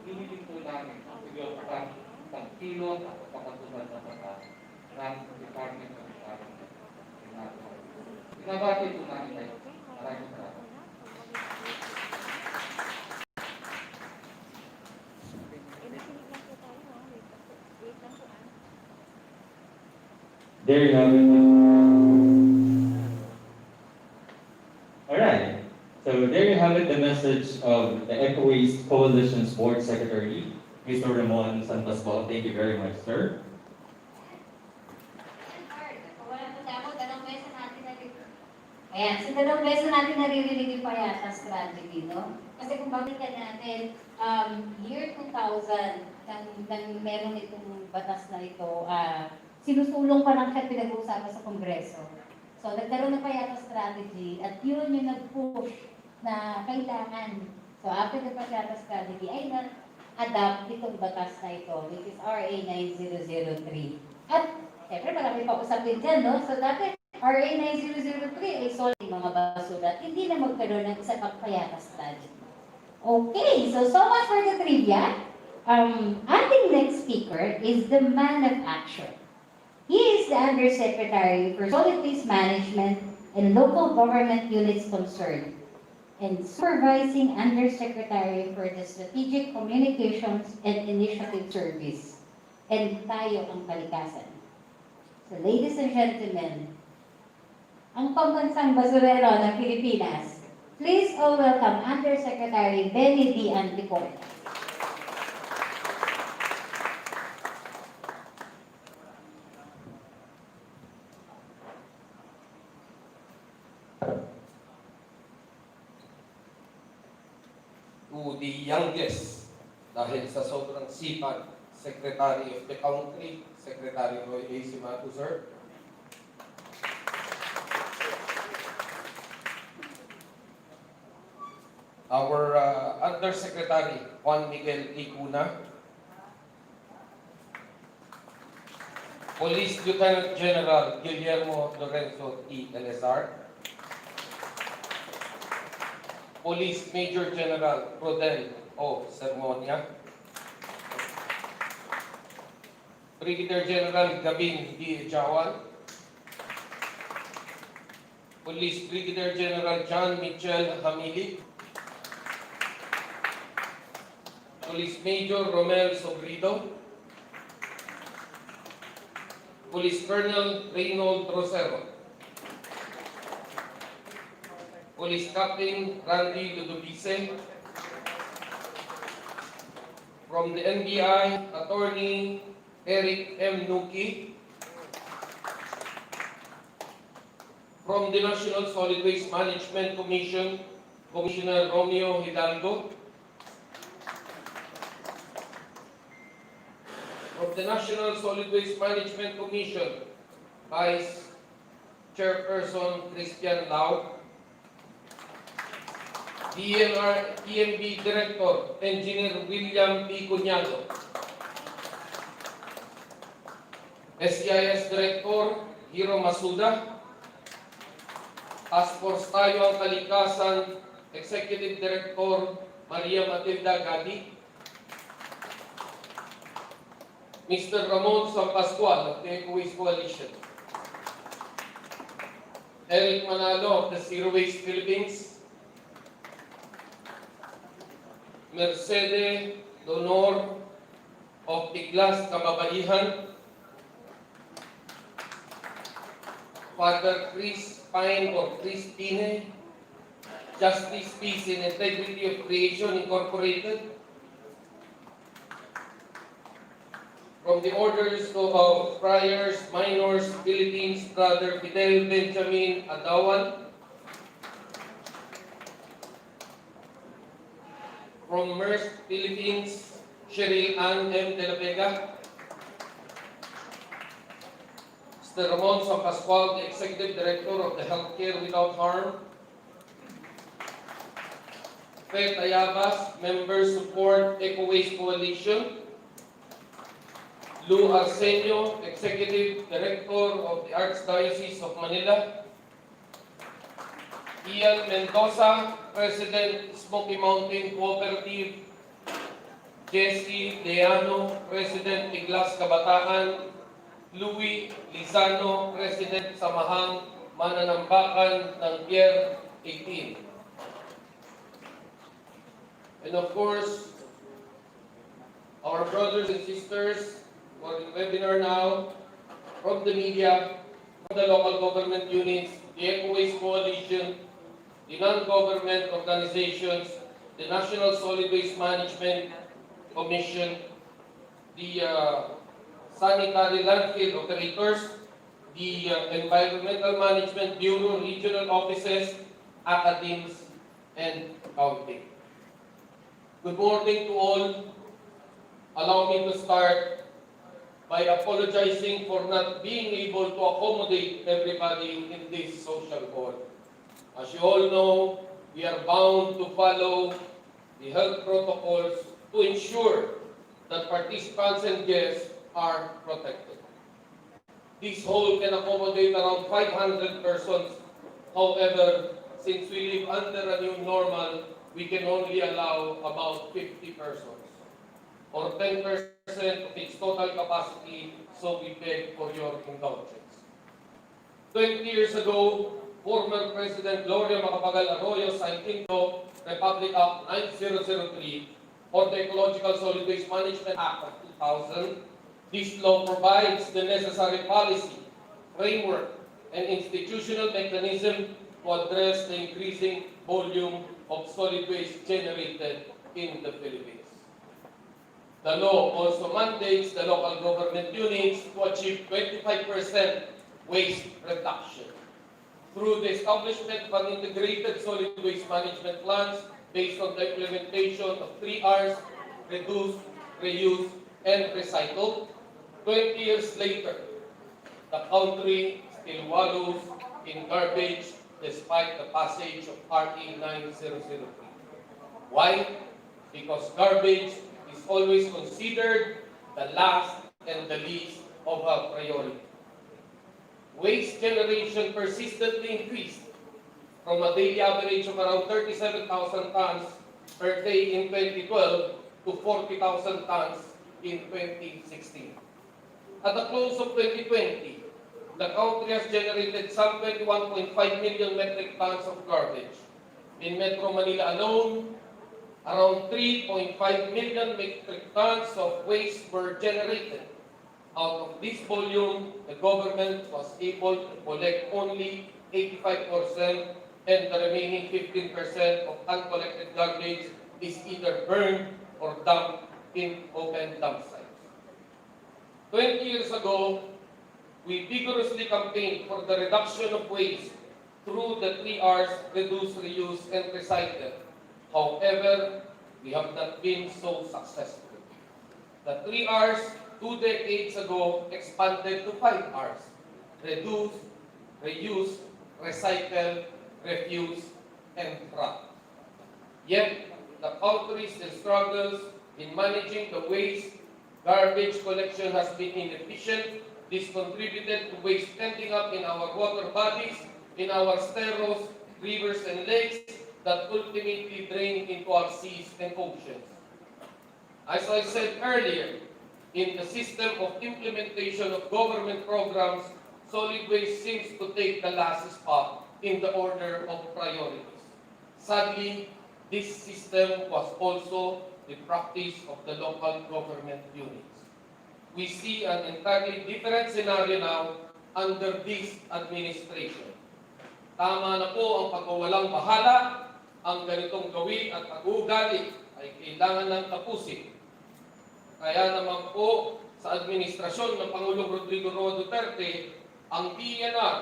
hiniling po namin ang siguro sa kilon at pagkatulad na batas ng Department of Environment. Pinabati po namin kayo. Maraming salamat. There you have it. Alright, so there you have it, the message of the Eco Waste Coalition's Board Secretary, Mr. Ramon San Pascual. Thank you very much, sir. Ayan, so dalawang beses natin naririnig yung payasa strategy, no? Kasi kung balikan natin, year 2000, nang meron itong batas na ito, sinusulong pa lang siya pinag-uusapan sa Kongreso. So, nagkaroon ng payasa strategy at yun yung nag-push na kailangan. So, after the payasa strategy, ay na-adapt itong batas na ito, which is RA 9003. At, syempre, marami pa usapin dyan, no? So, dati, RA 9003 ay solid mga basura at hindi na magkaroon ng isa pang payata strategy. Okay, so much for the trivia. Ating next speaker is the man of action. He is the Undersecretary for Solid Waste Management and Local Government Units Concerned and Supervising Undersecretary for the Strategic Communications and Initiative Service. And tayo ang kalikasan. So ladies and gentlemen, ang pambansang basurero ng Pilipinas, please all welcome Undersecretary Benny D. Anticor. To the youngest, dahil sa sobrang sipag, Secretary of the Country, Secretary Roy A. Cimatu, sir. Our Undersecretary, Juan Miguel Icuna. Police Lieutenant General Guillermo Lorenzo T. LSR. Police Major General Rodel O. Sermonia. Brigadier General Gabin D. Echawan. Police Brigadier General John Mitchell Hamili. Police Major Romel Sobrido. Police Colonel Reynold Rosero, Police Captain Randy Ludovice, from the NBI, Attorney Eric M. Nuki, from the National Solid Waste Management Commission, Commissioner Romeo Hidalgo, from the National Solid Waste Management Commission, Vice Chairperson Christian Lau, DNB Director Engineer William P. Cunyago, SCIS Director Hiro Masuda, Task Force Tayo ang Kalikasan Executive Director Maria Matilda Gadi, Mr. Ramon San Pascual of the Eco-Waste Coalition, Eric Manalo of the Zero Waste Philippines, Mercedes Donor of Tiglas Kababaihan, Father Chris Pine or Chris Pine, Justice, Peace, and Integrity of Creation Incorporated, from the Orders of Friars Minors Philippines, Brother Fidel Benjamin Adawan, from MERS Philippines, Cheryl Ann M. De La Vega, Mr. Ramon San Pascual, the Executive Director of the Healthcare Without Harm, Fred Ayabas, Member Support Eco-Waste Coalition, Lou Arsenio, Executive Director of the Archdiocese of Manila, Ian Mendoza, President Smoky Mountain Cooperative, Jesse Deano, President Tiglas Kabataan, Louis Lizano, President Samahang Mananambakan ng Pier 18. And of course, our brothers and sisters who are in webinar now, from the media, from the local government units, the Eco-Waste Coalition, the non-government organizations, the National Solid Waste Management Commission, the sanitary landfill operators, the Environmental Management Bureau, regional offices, academies, and counting. Good morning to all. Allow me to start by apologizing for not being able to accommodate everybody in this social hall. As you all know, we are bound to follow the health protocols to ensure that participants and guests are protected. This hall can accommodate around 500 persons. However, since we live under a new normal, we can only allow about 50 persons, or 10% of its total capacity, so we beg for your indulgence. 20 years ago, former President Gloria Macapagal Arroyo signed into Republic Act 9003 or the Ecological Solid Waste Management Act of 2000. This law provides the necessary policy, framework, and institutional mechanism to address the increasing volume of solid waste generated in the Philippines. The law also mandates the local government units to achieve 25% waste reduction through the establishment of an integrated solid waste management plans based on the implementation of 3 Rs: reduce, reuse, and recycle. 20 years later, the country still wallows in garbage despite the passage of RA 9003. Why? Because garbage is always considered the last and the least of our priority. Waste generation persistently increased from a daily average of around 37,000 tons per day in 2012 to 40,000 tons in 2016. At the close of 2020, the country has generated some 21.5 million metric tons of garbage. In Metro Manila alone, around 3.5 million metric tons of waste were generated. Out of this volume, the government was able to collect only 85%, and the remaining 15% of uncollected garbage is either burned or dumped in open dump sites. 20 years ago, we vigorously campaigned for the reduction of waste through the 3 R's: reduce, reuse, and recycle. However, we have not been so successful. The 3 R's 2 decades ago expanded to 5 R's: reduce, reuse, recycle, refuse, and scrap. Yet, the country still struggles in managing the waste. Garbage collection has been inefficient. This contributed to waste ending up in our water bodies, in our steros, rivers, and lakes that ultimately drain into our seas and oceans. As I said earlier, in the system of implementation of government programs, solid waste seems to take the last spot in the order of priorities. Sadly, this system was also the practice of the local government units. We see an entirely different scenario now under this administration. Tama na po ang pagwawalang bahala. Ang ganitong gawin at pag-uugali ay kailangan ng tapusin. Kaya naman po sa administrasyon ng Pangulong Rodrigo Roa Duterte, ang DNR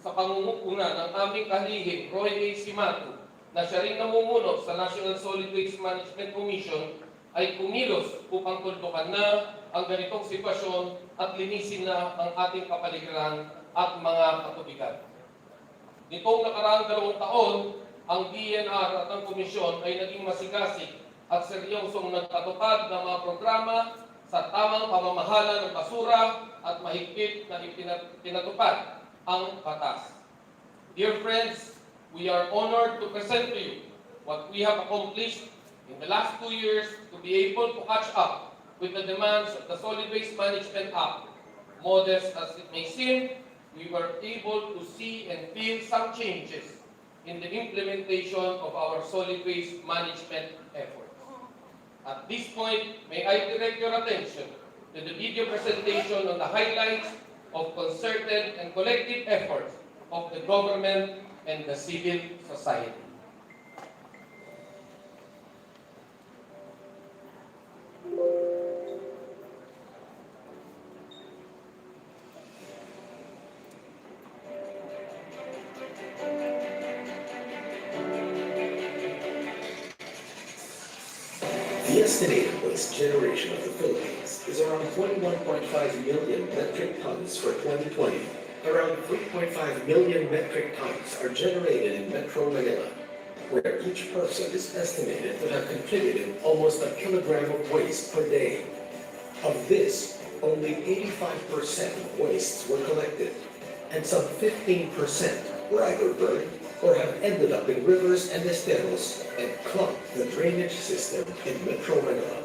sa pangunguna ng aming kalihim, Roy Cimatu, na siya rin namumuno sa National Solid Waste Management Commission, ay kumilos upang tuldukan na ang ganitong sitwasyon at linisin na ang ating kapaligiran at mga katubigan. Nitong nakaraang 2 taon, ang DNR at ang komisyon ay naging masigasig at seryosong nagtatupad ng mga programa sa tamang pamamahala ng basura at mahigpit na ipinatupad ang batas. Dear friends, we are honored to present to you what we have accomplished in the last 2 years to be able to catch up with the demands of the Solid Waste Management Act. Modest as it may seem, we were able to see and feel some changes in the implementation of our solid waste management efforts. At this point, may I direct your attention to the video presentation on the highlights of concerted and collective efforts of the government and the civil society. The estimated waste generation of the Philippines is around 21.5 million metric tons for 2020. Around 3.5 million metric tons are generated in Metro Manila, where each person is estimated to have contributed almost a kilogram of waste per day. Of this, only 85% of wastes were collected, and some 15% were either burned or have ended up in rivers and esteros and clogged the drainage system in Metro Manila.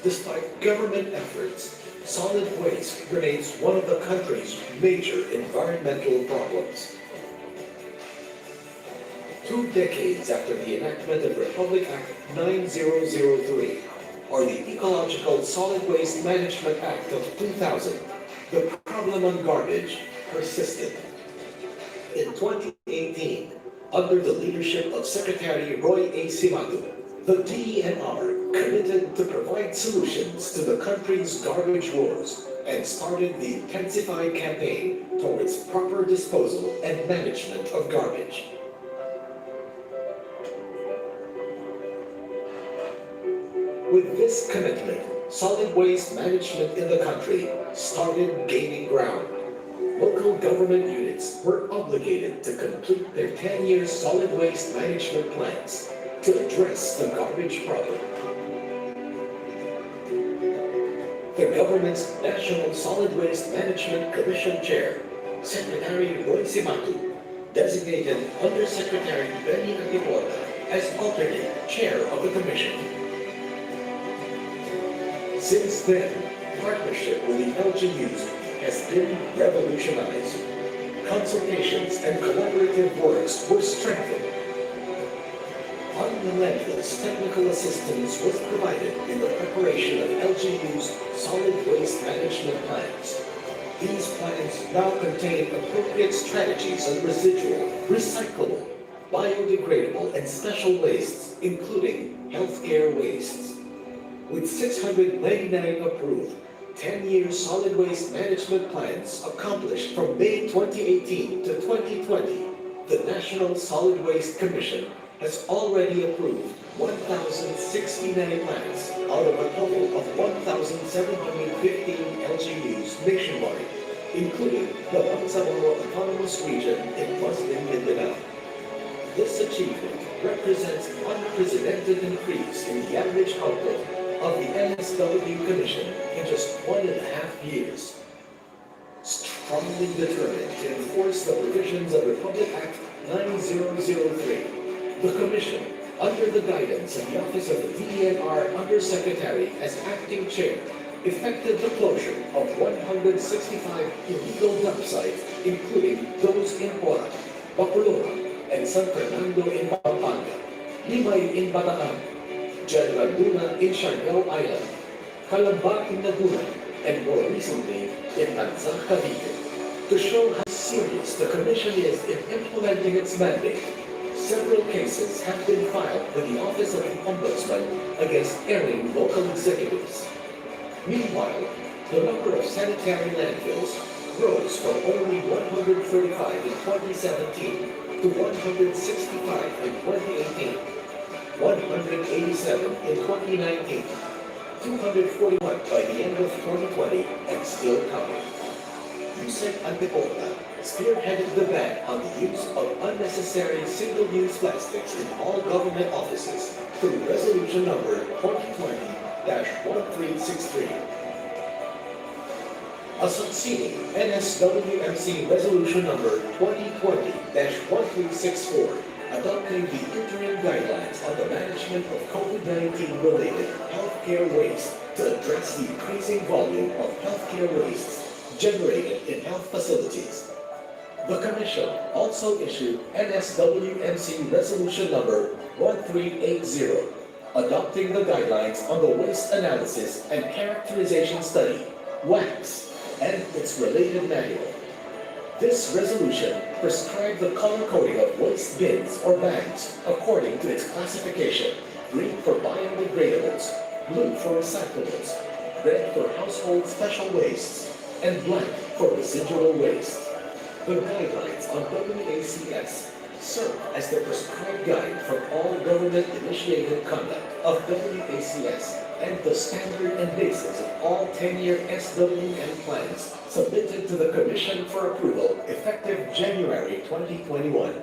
Despite government efforts, solid waste remains one of the country's major environmental problems. 2 decades after the enactment of Republic Act 9003, or the Ecological Solid Waste Management Act of 2000, the problem on garbage persisted. In 2018, under the leadership of Sec.Roy Cimatu, the DNR committed to provide solutions to the country's garbage woes and started the intensified campaign towards proper disposal and management of garbage. With this commitment, solid waste management in the country started gaining ground. Local government units were obligated to complete their 10-year solid waste management plans to address the garbage problem. The government's National Solid Waste Management Commission Chair, Sec.Roy Cimatu, designated Undersecretary Benny Antiporta as alternate chair of the commission. Since then, partnership with the LGUs has been revolutionized. Consultations and collaborative works were strengthened. and landfills, technical assistance was provided in the preparation of LGU's solid waste management plans. These plans now contain appropriate strategies on residual, recyclable, biodegradable, and special wastes, including healthcare wastes. With 699 approved, 10-year solid waste management plans accomplished from May 2018 to 2020, the National Solid Waste Commission has already approved 1,069 plans out of a total of 1,715 LGUs nationwide, including the Bangsamoro Autonomous Region in Muslim Mindanao. This achievement represents an unprecedented increase in the average output of the NSW Commission in just 1.5 years. Strongly determined to enforce the provisions of Republic Act 9003, the Commission, under the guidance of the Office of the DENR Undersecretary as acting chair, effected the closure of 165 illegal dump sites, including those in Porac, Bacolod, and San Fernando in Pampanga, Limay in Bataan, General Luna in Siargao Island, Calamba in Laguna, and more recently in Tanzang, Cavite. To show how serious the Commission is in implementing its mandate, several cases have been filed with the Office of the Ombudsman against erring local executives. Meanwhile, the number of sanitary landfills rose from only 135 in 2017 to 165 in 2018, 187 in 2019, 241 by the end of 2020, and still counting. Yusek Antipota spearheaded the ban on the use of unnecessary single-use plastics in all government offices through resolution number 2020-1363. A succeeding NSWMC resolution number 2020-1364 adopting the interim guidelines on the management of COVID-19 related healthcare waste to address the increasing volume of healthcare wastes generated in health facilities. The Commission also issued NSWMC resolution number 1380 adopting the guidelines on the waste analysis and characterization study, WACS, and its related manual. This resolution prescribed the color coding of waste bins or bags according to its classification: green for biodegradables, blue for recyclables, red for household special wastes, and black for residual waste. The guidelines on WACS serve as the prescribed guide for all government-initiated conduct of WACS and the standard and basis of all 10-year SWM plans submitted to the Commission for approval effective January 2021.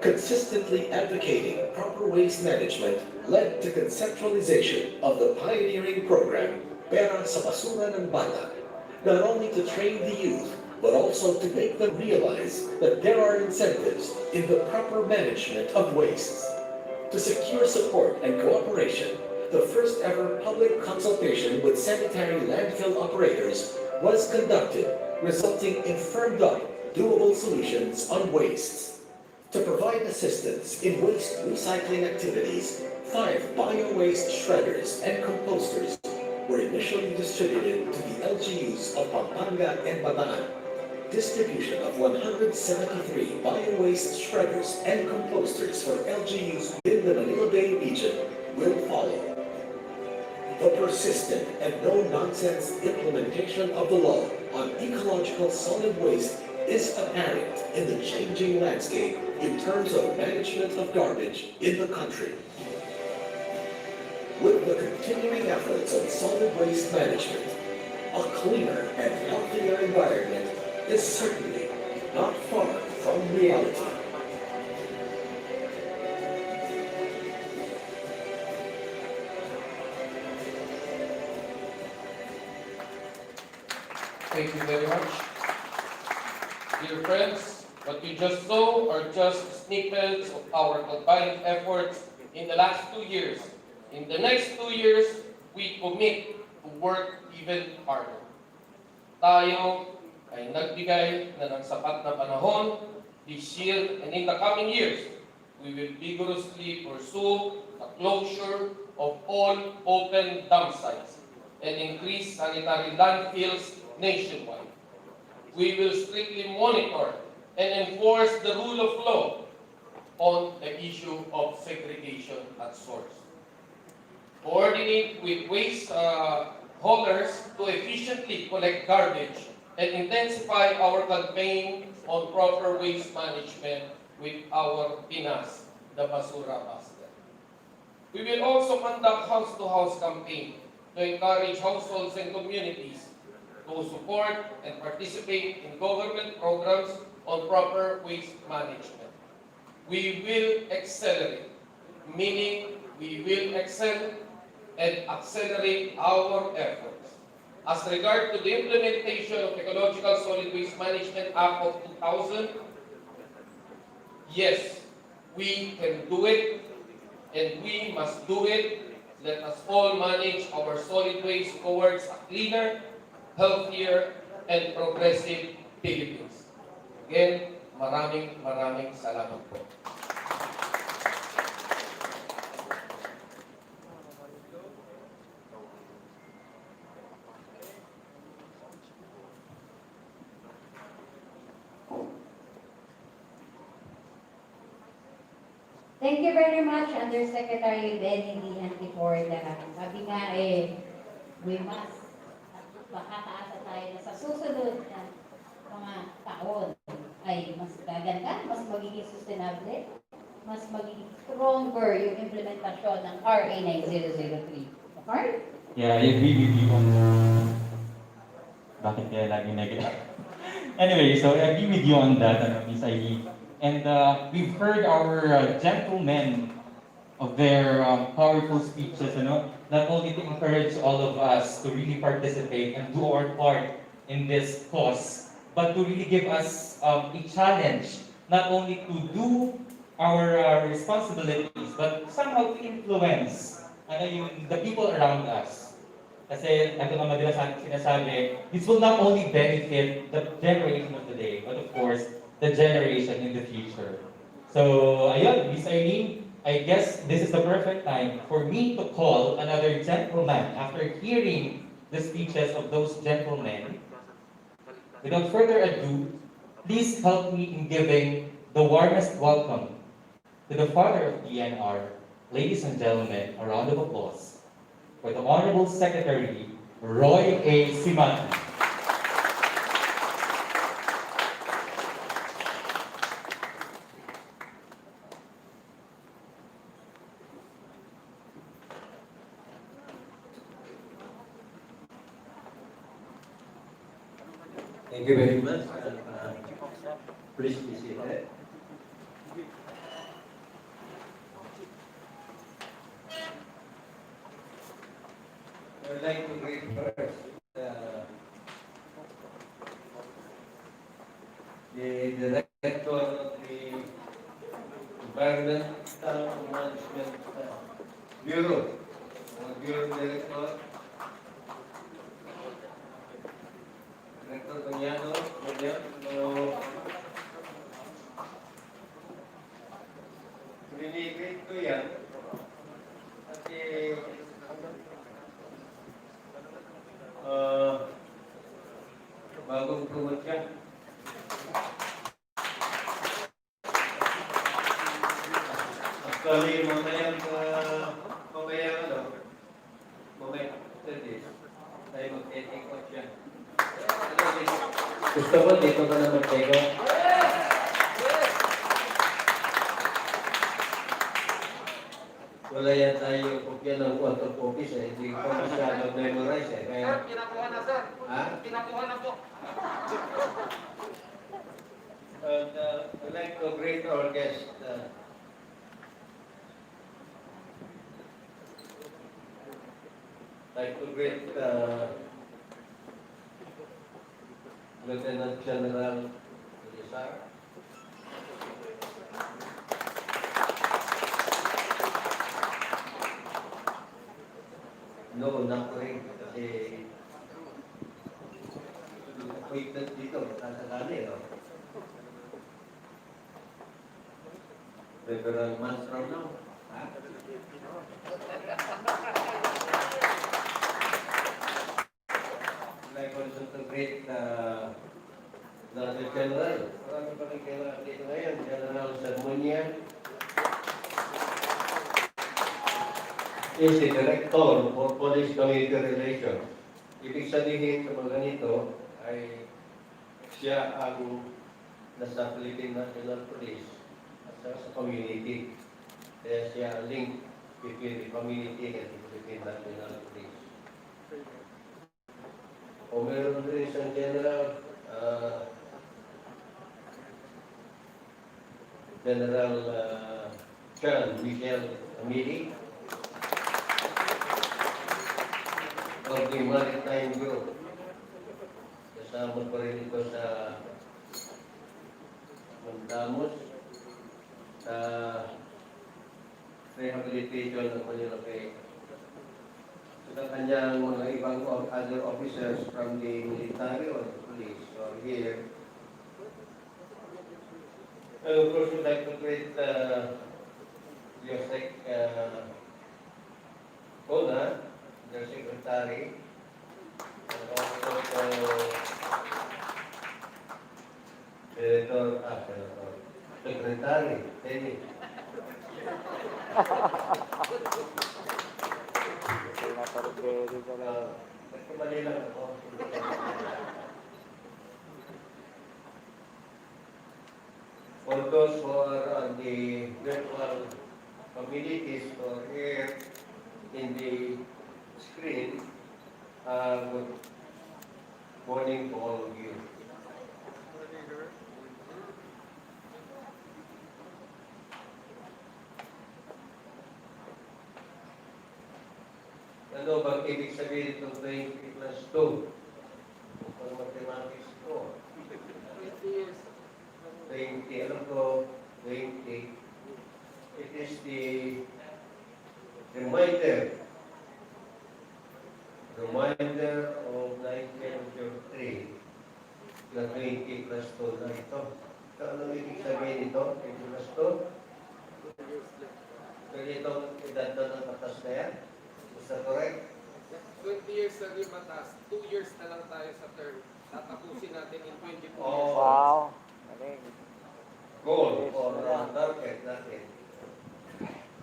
Consistently advocating proper waste management led to conceptualization of the pioneering program Pera sa Basura ng Bata, not only to train the youth, but also to make them realize that there are incentives in the proper management of wastes. To secure support and cooperation, the first ever public consultation with sanitary landfill operators was conducted, resulting in firmed up, doable solutions on wastes. To provide assistance in waste recycling activities, 5 bio-waste shredders and composters were initially distributed to the LGUs of Pampanga and Bataan. Distribution of 173 bio-waste shredders and composters for LGUs within the Manila Bay region will follow. The persistent and no-nonsense implementation of the law on ecological solid waste is apparent in the changing landscape in terms of management of garbage in the country. With the continuing efforts of solid waste management, a cleaner and healthier environment is certainly not far from reality. Thank you very much. Dear friends, what you just saw are just snippets of our combined efforts in the last 2 years. In the next 2 years, we commit to work even harder. Tayo ay nagbigay na ng sapat na panahon this year and in the coming years we will vigorously pursue the closure of all open dump sites and increase sanitary landfills nationwide. We will strictly monitor and enforce the rule of law on the issue of segregation at source. Coordinate with waste haulers to efficiently collect garbage and intensify our campaign on proper waste management with our PINAS, the Basura Basket. We will also conduct house-to-house campaign to encourage households and communities to support and participate in government programs on proper waste management. We will accelerate, meaning we will excel and accelerate our efforts. As regard to the implementation of Ecological Solid Waste Management Act of 2000, yes, we can do it and we must do it. Let us all manage our solid waste towards a cleaner, healthier, and progressive Philippines. Again, maraming salamat po. Thank you very much, Undersecretary Benny D. for the sabi nga we must makataasa tayo na sa susunod na mga taon ay mas gaganda, mas magiging sustainable, mas magiging stronger yung implementasyon ng RA 9003. Okay? Yeah, I agree with you on bakit kaya lagi negative? Anyway, so I agree with you on that, Miss Aileen. And we've heard our gentlemen of their powerful speeches, not only to encourage all of us to really participate and do our part in this cause, but to really give us a challenge, not only to do our responsibilities, but somehow to influence the people around us. Kasi ito nga madalas sinasabi, this will not only benefit the generation of today, but of course, the generation in the future. So, ayun, Miss Eileen, I guess this is the perfect time for me to call another gentleman after hearing the speeches of those gentlemen. Without further ado, please help me in giving the warmest welcome to the father of DNR. Ladies and gentlemen, a round of applause for the Honorable Secretary, Roy A. Cimatu. Thank you very much. Please be seated. I would like to greet first the Director of the Environmental Management Bureau, Bureau Director, Director Banyano, Rinigate ko yan kasi bagong promote siya. Actually, mamaya tayo mag-take out siya. Gusto ko dito ka na mag-take out. Wala yan tayo kopya ng out of office hindi ko masyadong memorize Kaya... Sir, pinakuha na sir. Ha? Pinakuha na po. And I'd like to greet our guest. I'd like to greet Lieutenant General Rizar. No, not rin kasi appointment dito, matasakali, several months from now. Ha? Like also to greet the general. Marami pa rin general dito ngayon. General Sermonia is the Director for Police Community Relations. Ibig sabihin sa mga ganito ay siya ang nasa Philippine National Police at saka sa community. Kaya siya ang link between the community and the Philippine National Police. O meron rin isang general, General Chan Michel Amili of the Maritime Group. Kasama pa rin ito sa Mandamos, sa Rehabilitation ng Manila Bay. Sa kanyang mga ibang other officers from the military or the police or here. I of course would like to greet your Kona, the secretary, and also secretary, Tenny. Nagkamali lang ako. For those who are on the virtual communities or here in the screen, good morning to all of you. Ano bang ibig sabihin itong 20 plus 2? Kung mathematics ko. 20, alam ko, 20. It is the reminder of 1903 na 20 plus 2 na ito. So, ano ibig sabihin ito? 20 plus 2? Pwede itong edad na ng batas na yan? Is that correct? 20 years na rin batas, 2 years na lang tayo sa term. Tatapusin natin in 22 years. Wow. Galing. Goal or target natin.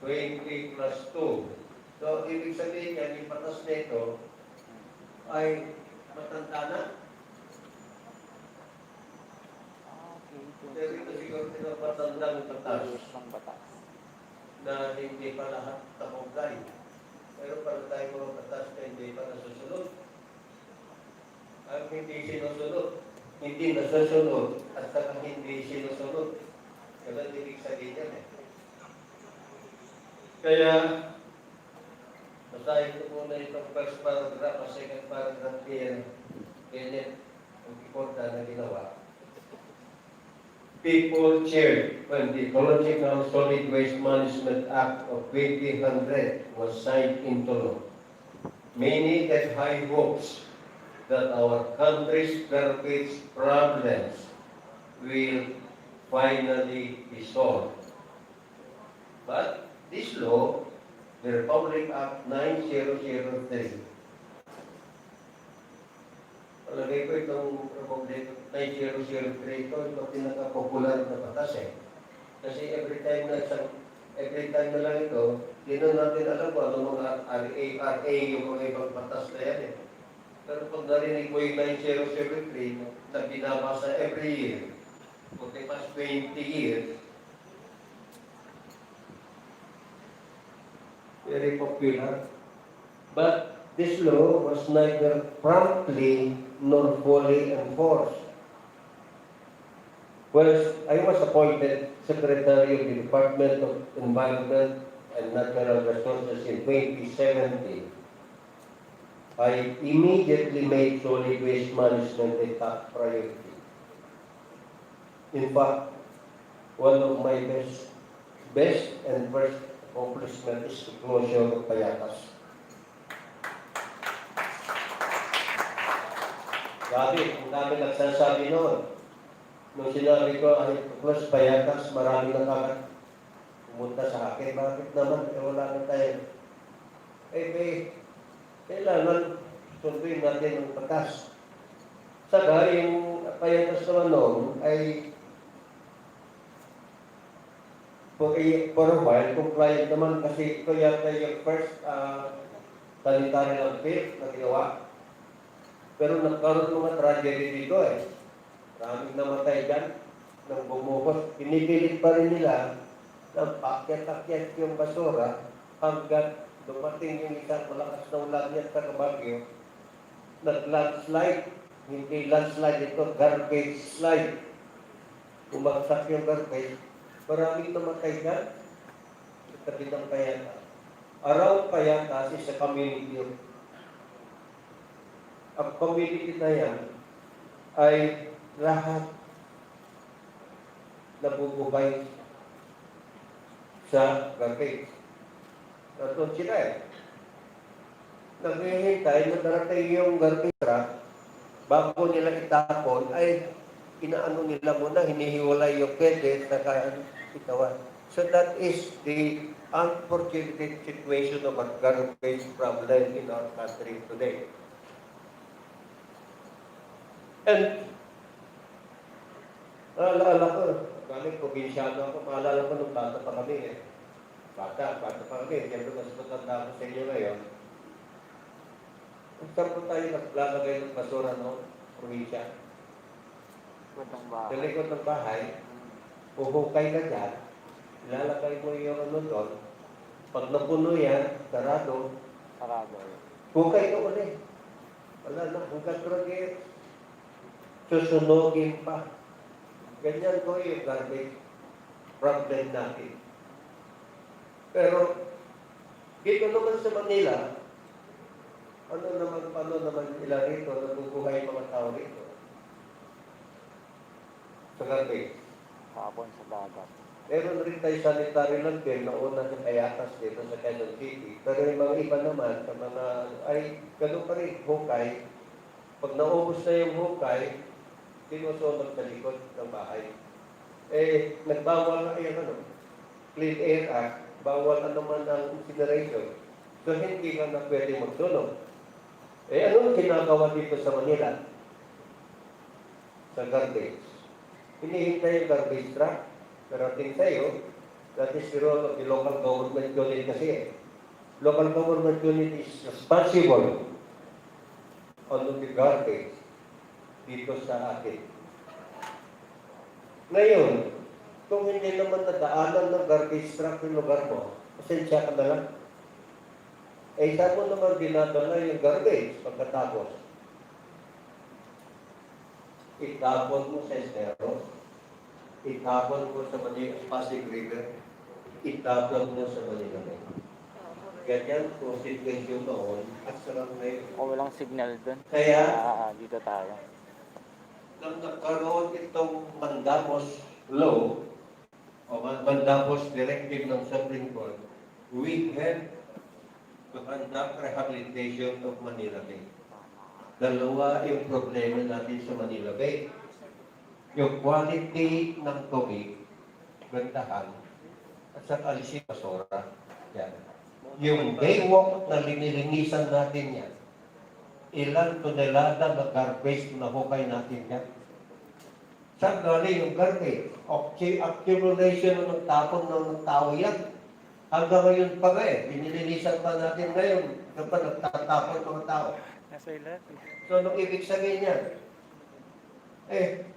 20 plus 2. So, ibig sabihin yan, yung batas nito ay matanda na. Pero ito siguro pinapatanda ng batas na hindi pa lahat tapunggay. Pero para tayo mga batas na hindi pa nasusunod. Ang hindi sinusunod, hindi nasusunod, at saka hindi sinusunod. Ganun ibig sabihin yan eh. Kaya, basahin ko muna itong first paragraph, second paragraph here. Ganyan, ang iporta na ginawa. People cheered when the Ecological Solid Waste Management Act of 2000 was signed into law. Many had high hopes that our country's garbage problems will finally be solved. But this law, the Republic Act 9003, palagay ko itong Republic 9003 ito, itong pinaka-popular na batas eh. Kasi every time na lang ito, di na natin alam kung ano mga RA, yung mga ibang batas na yan eh. Pero pag narinig mo yung 9003 na binabasa every year, for the past 20 years, very popular. But this law was neither promptly nor fully enforced. Well, I was appointed Secretary of the Department of Environment and Natural Resources in 2017. I immediately made solid waste management a top priority. In fact, one of my best and first accomplishment is the closure of Payatas. Dati, ang dami nagsasabi noon. Nung sinabi ko, ay close Payatas, marami pumunta sa akin, bakit naman, wala na tayo. May kailangan sunduin natin ang batas. Saka yung payatas naman noon ay for a while, compliant naman kasi ito yata yung first sanitary landfill na ginawa. Pero nagkaroon mga tragedy dito eh. Maraming namatay dyan nang bumuhos. Pinipilit pa rin nila na pakyat-akyat yung basura hanggang dumating yung isang malakas na ulan yan sa Baguio. Nag-landslide. Hindi landslide ito, garbage slide. Bumagsak yung garbage. Maraming namatay dyan sa tabi ng Payata. Around Payata is a community. Ang community na yan ay lahat nabubuhay sa garbage. Nandun sila eh. Naghihintay na darating yung garbage truck, bago nila itapon, ay inaano nila muna, hinihiwalay yung pwede sa itawan. So that is the unfortunate situation of a garbage problem in our country today. And naalala ko, galing probinsyano ako, maalala ko nung bata pa kami eh. Bata pa kami, siyempre mas matanda ko sa inyo ngayon. Saan po tayo naglalagay ng basura no? Probinsya? Sa likod ng bahay, uhukay ka dyan, ilalagay mo yung ano doon, pag napuno yan, sarado, hukay ka ulit. Wala na, hanggang dragir. Susunogin pa. Ganyan ko yung garbage problem natin. Pero, dito naman sa Manila, paano naman ilan rito, nabubuhay mga tao rito? Sa garbage. Kapon sa dagat. Meron rin tayo sanitary landfill na una sa Payatas dito sa Quezon City. Pero yung mga iba naman, sa mga, ay, gano'n pa rin, hukay. Pag naubos na yung hukay, sinusunod sa likod ng bahay. Eh, nagbawal na yung Clean Air Act, bawal na naman ang incineration. So, hindi ka na pwede magsunog. Eh, ano ginagawa dito sa Manila? Sa garbage. Hinihintay yung garbage truck. Pero tingin sa'yo, that is the role of the local government unit kasi. Local government unit is responsible on the garbage dito sa atin. Ngayon, kung hindi naman nadaanan ng garbage truck yung lugar mo, pasensya ka na lang. Eh, saan mo naman dinadala yung garbage pagkatapos? Itapon mo sa estero, itapon mo sa Manila, Pasig River, itapon mo sa Manila. Ganyan po situation noon at sarang ngayon. O walang signal dun. Kaya, dito tayo. nang nagkaroon itong Mandamos Law, o Mandamos Directive ng Supreme Court, we had to conduct rehabilitation of Manila Bay. Dalawa yung problema natin sa Manila Bay. Yung quality ng tubig, gandahan, at sa alisin basura. Yan. Yung baywalk na linilinisan natin yan, ilang tonelada na garbage na hukay natin yan. Saan galing yung garbage? Accumulation ng tapon ng tao yan. Hanggang ngayon pa nga eh, binilinisan pa natin ngayon kapag nagtatapon mga tao. So, anong ibig sabihin yan? Eh,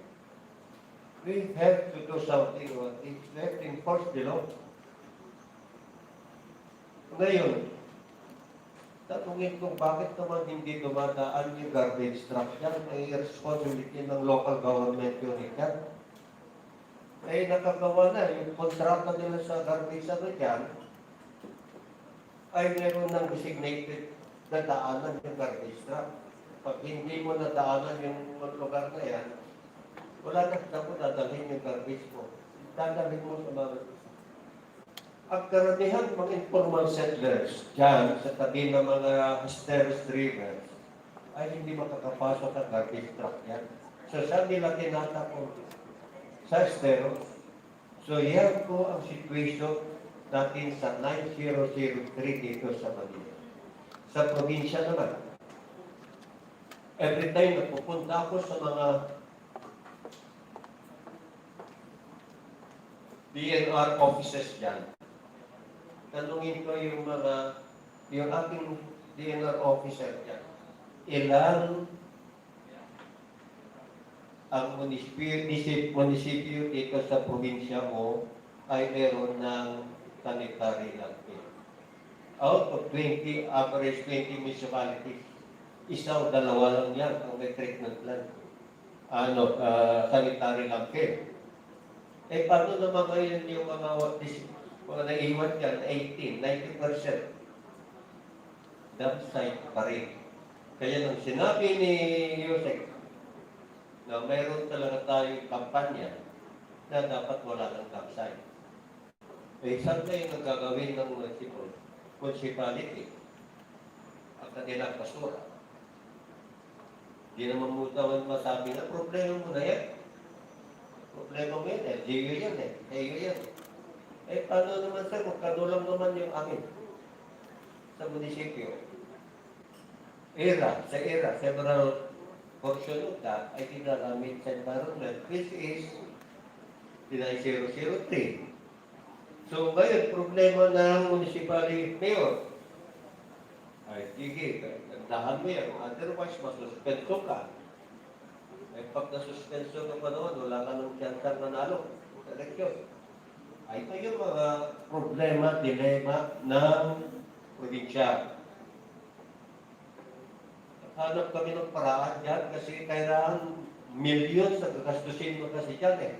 we have to do something about it. We have to enforce the law. Ngayon, tatungin kung bakit naman hindi dumadaan yung garbage truck yan, ay responsibility ng local government unit yan. Ay nakagawa na, yung kontrata nila sa garbage yan, ay meron ng designated na daanan yung garbage truck. Pag hindi mo nadaanan yung lugar na yan, wala na dapat dadalhin yung garbage mo. Dadalhin mo sa mga... Ang karamihan mga informal settlers dyan sa tabi ng mga stairs rivers ay hindi makakapasok ang garbage truck yan. So saan nila tinatapon? Sa estero. So yan po ang situation natin sa 9003 dito sa Manila. Sa probinsya naman, every time na pupunta ako sa mga DNR offices dyan, tanungin ko yung ating DNR officer dyan, ilan ang munisipyo dito sa probinsya mo ay meron ng sanitary landfill. Out of 20, average 20 municipalities, isa o dalawa lang yan ang may treatment plant. Sanitary landfill. Eh, paano naman ngayon yung mga naiwan dyan, 90% dump site pa rin. Kaya nung sinabi ni Yusek na mayroon talaga tayong kampanya na dapat wala ng dump site. Eh, saan kayo nagagawin ng municipality? Ang kanilang basura. Di naman mo tawag masabi na problema mo na yan. Problema mo yan, LGU yan AU yan. Eh, paano naman sir, kung kanulang naman yung amin sa munisipyo? Several portion of that ay ginagamit sa environment, which is 9003. So, ngayon, problema ng municipality mayor. Ay, sige, gagdahan mo yan. Otherwise, masuspenso ka. Eh, pag nasuspenso ka pa naman, wala ka ng tiyansang nanalo sa eleksyon. Ay, ito yung mga problema, dilema ng probinsya. Hanap kami ng paraan dyan kasi kailangan milyon sa gagastusin mo kasi dyan eh.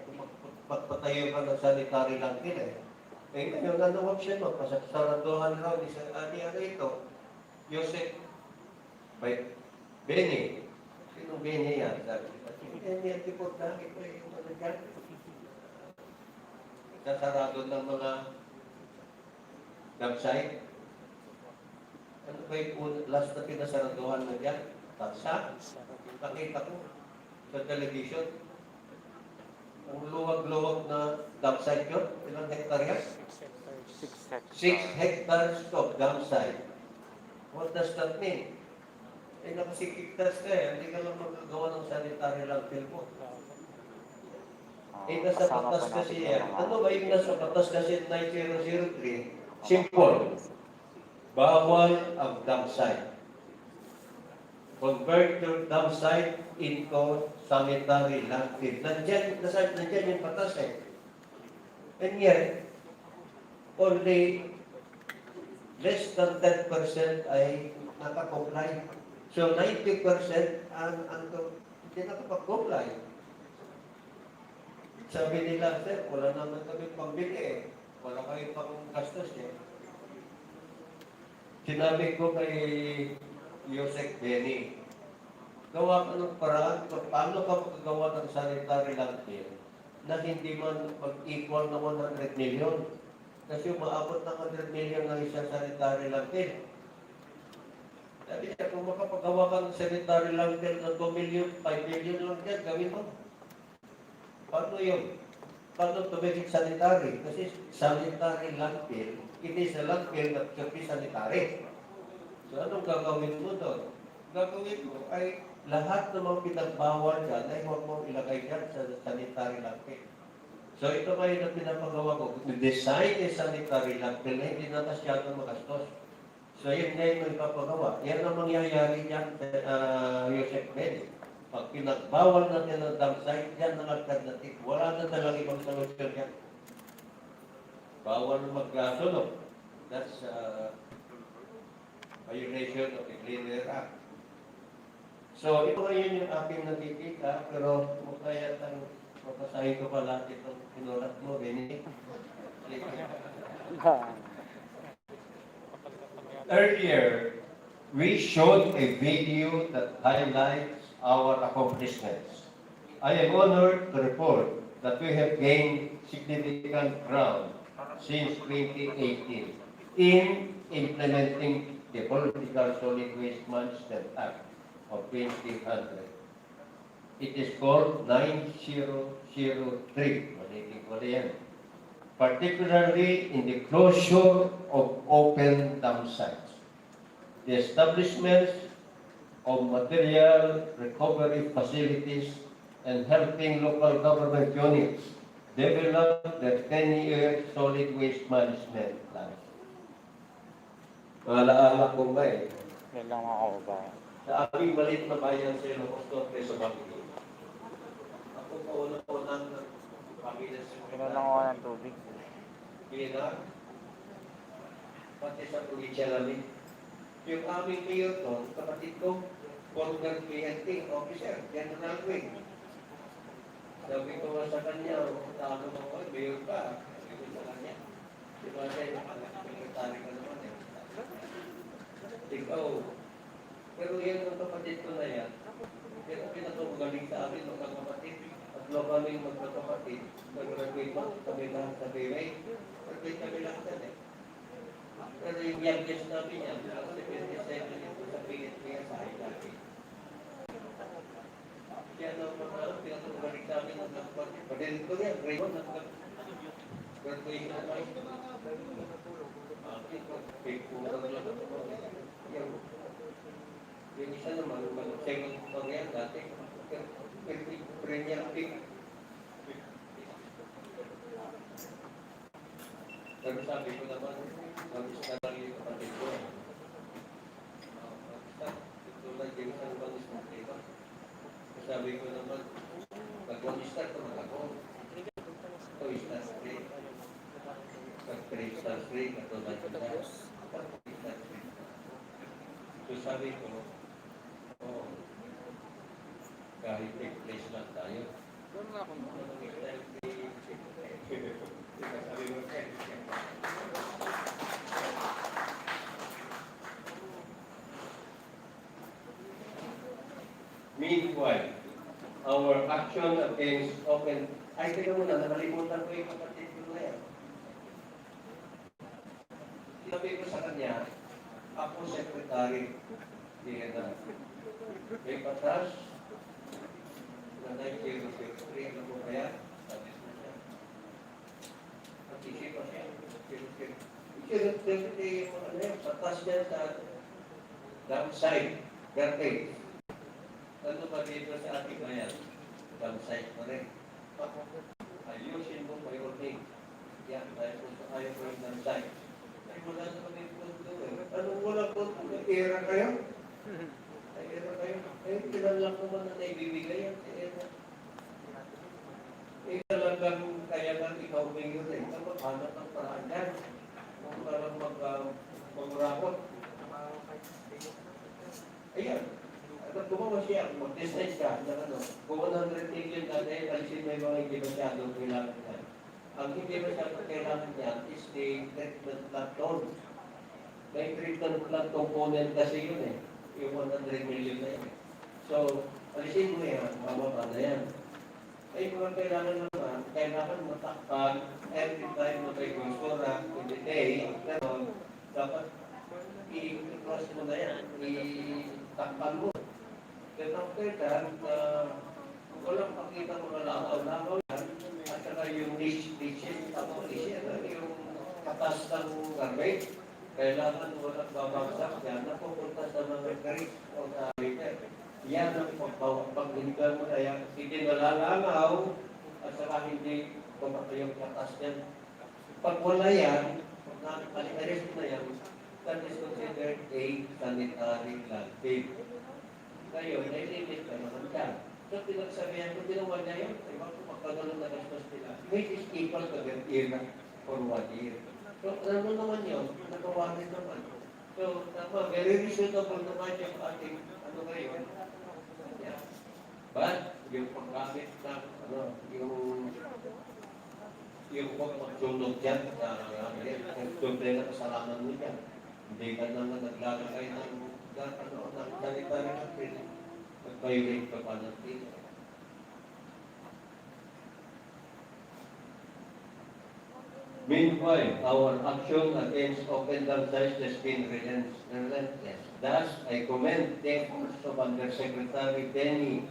Magpatayo ka ng sanitary landfill eh. Eh, ngayon, anong option mo? Pasasaraduhan raw ni ito. Yosef, by Benny. Sinong Benny yan? Sabi, Benny ang tipot na. Ito yung ano dyan. Sasarado ng mga website. Ano ba yung last na pinasaraduhan na dyan? Taksa? Nakita ko sa television. Ang luwag-luwag na dump site yun. Ilang hektarya? 6 hectares of dump site. What does that mean? Eh, nakasikiktas ka eh. Hindi ka lang magagawa ng sanitary landfill mo. Eh, nasa batas kasi yan. Ano ba yung nasa batas kasi 9003? Simple. Bawal ang dump site. Convert your dump site into sanitary landfill. Nandiyan yung batas eh. And yet, only less than 10% ay nakakomply. So 90% hindi nakapag-comply. Sabi nila, sir, wala naman kami pambili eh. Wala kayo pang gastos eh. Sinabi ko kay Yosek Benny, gawa ka ng paraan, paano ka magagawa ng sanitary landfill na hindi man mag-equal na 100 million? Kasi umaabot ng 100 million ng isang sanitary landfill. Sabi niya, kung makapagawa ka ng sanitary landfill na 2 million, 5 million lang dyan, gawin mo. Paano yun? Paano tumigil sanitary? Kasi sanitary landfill, it is a landfill that should be sanitary. So anong gagawin mo doon? Gagawin mo ay lahat ng mga pinagbawal dyan ay huwag mong ilagay dyan sa sanitary landfill. So ito kayo na pinapagawa ko. Design a sanitary landfill na hindi na masyadong magastos. So yun na yung ipapagawa. Yan ang mangyayari dyan sa Yosef Benny. Pag pinagbawal natin ang dump site, yan ang alternative. Wala na talagang ibang solusyon yan. Bawal magsunog. That's violation of the Clean Air Act. So ito ngayon yung aking nakikita, pero mukha yatang mapasahin ko pala itong pinulat mo, Benny. Earlier, we showed a video that highlights our accomplishments. I am honored to report that we have gained significant ground since 2018 in implementing the Political Solid Waste Management Act of 2000. It is called 9003. Maliting ko yan. particularly in the closure of open dam sites, the establishment of material recovery facilities, and helping local government units develop their 10-year solid waste management plan. Maalaala ko ba eh, Yan lang ako ba? sa aming maliit na bayan sa Ilocos Norte sa Baguio. Ako kauna-unang pamilya sa Pinulang ako ng tubig. Bina, pati sa probinsya namin. Yung aming mayor doon, kapatid ko, former PNP officer, General Wing. Sabi ko nga sa kanya, ano mo, mayor ka. Sabi ko sa kanya, di ba sa'yo, sekretary ka naman eh. Ikaw, pero yan ang kapatid ko na yan. Pero pinakagaling sa amin, mga kapatid. At lo kaming magkakapatid, nag-graduate mo, kami lahat sa BMA. Graduate kami lahat yan eh. Pero yung youngest namin yan, ako si 27 ito sa PNP sa ILAPI. Kaya no, mga pinakagaling sa amin, mga kapatid. Pagdating ko yan, grade 1, graduation na tayo. Yung isa naman, second story yan dati, premier pick. Pero sabi ko naman, mabis na lang yung kapatid ko. Ito lang yung isang balis na diba? Sabi ko naman, pag-1-star ko ako. 2-star 3. Pag-3-star 3, katulad ko na. Pag-3-star 3. So sabi ko, kahit take place lang tayo. Meanwhile, our action against open... Ay, teka muna, nakalimutan ko yung kapatid ko na yan. Sinabi ko sa kanya, ako secretary. Denr. May batas na 903, ano po kaya? Sabi ko siya. Mag-isip pa siya. Definitely, ano yan, batas niya sa downside, garbage. Ano ba dito sa ating bayan? Downside pa rin. Ayusin mo pa yung thing. Yan, dahil kung ayaw ko yung downside. Ay, wala na kami punto eh. Anong wala punto? Era kayo? Ay, era kayo? Eh, kailangan naman na naibibigay yan. Eh, talagang kaya nga ikaw mayor eh. Maghanap ng paraan yan. Kung parang mag-rapot. Ayan. At gumawa siya, mag-decide ka na ano, kung 100 million na dahil alisin mo yung mga hindi masyadong kailangan yan. Ang hindi masyadong kailangan yan is the treatment plant loan. May treatment plant component kasi yun eh, yung 100 million na yun. So, alisin mo yan, mababa na yan. Ay, kung kailangan naman, kailangan matakpan every time na may gusura in the day, pero dapat i-cross mo na yan, i-takpan mo. Then after that, walang pakita mga lakaw-lakaw yan, at saka yung niche-niche, yung katas ng garbage, kailangan walang babagsak yan, napupunta sa mga creek o sa river. Yan ang pag-inigal mo na yan, hindi nalalangaw, at saka hindi pumatay yung katas yan. Pag wala yan, pag-alis mo na yan, that is considered a sanitary landfill. Ngayon, nailimit ka naman dyan. So, pinagsabihan ko, ginawa niya yun. Diba, kung magkagalang na gastos nila, which is equal to their year for 1 year. So, ano naman yun? Nagawa rin naman. So, tama, very reasonable naman yung ating, ano ngayon. Yeah. But, yung paggamit ng, ano, yung pagmagsunog dyan, nagsunog na kasalanan mo dyan. Hindi ka naman naglalagay ng sanitary landfill, nag-violate ka pa ng dito. Meanwhile, our action against open dam sites has been relentless. Thus, I commend the efforts of Undersecretary Denny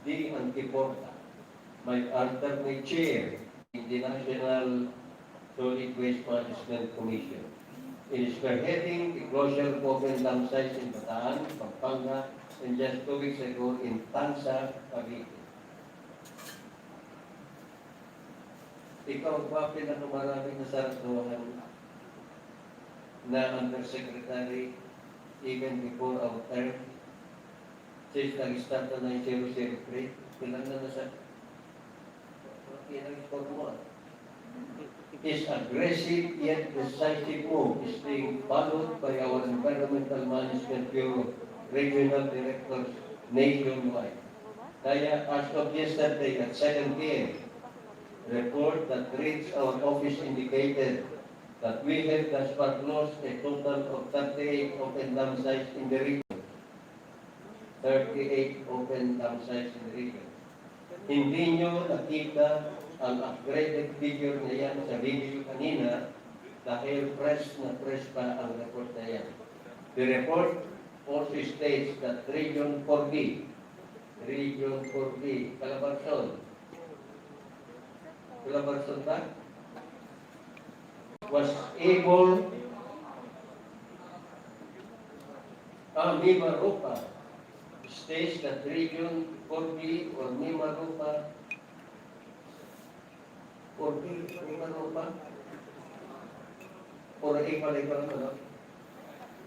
D. Antiporta, my alternate chair, the National Solid Waste Management Commission. In spearheading the closure of open dump sites in Bataan, Pampanga, and just 2 weeks ago in Tansa, Cavite. Ikaw ba pinakamaraming nasaratuhan na Undersecretary even before our term? Since nag-start na 9003, ilan na nasa? Pinag-score mo. His aggressive yet decisive move is being followed by our Environmental Management Bureau regional directors nationwide. Kaya as of yesterday at 7 p.m., report that reached our office indicated that we have thus far closed a total of 38 open dump sites in the region. 38 open dump sites in the region. Hindi nyo nakita ang upgraded figure na yan sa video kanina dahil fresh pa ang report na yan. The report also states that Region 4D, Calabarzon ba? Was able, Mimaropa states that Region 4D or Mimaropa,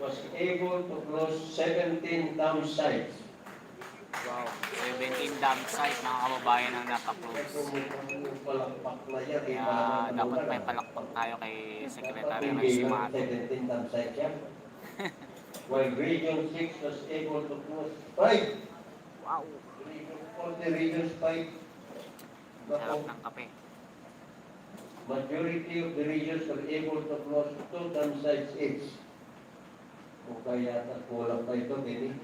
was able to close 17 dump sites. Wow, 17 dump site mga kababayan ang nakaklose. Kaya dapat may palakpak tayo kay Secretary Rey Cimatu. 17 dump sites yan. While Region 6 was able to close 5. Wow, All the regions 5. sarap ng kape. Majority of the regions were able to close 2 dump sites each. O kaya kulang pa ito, Benny.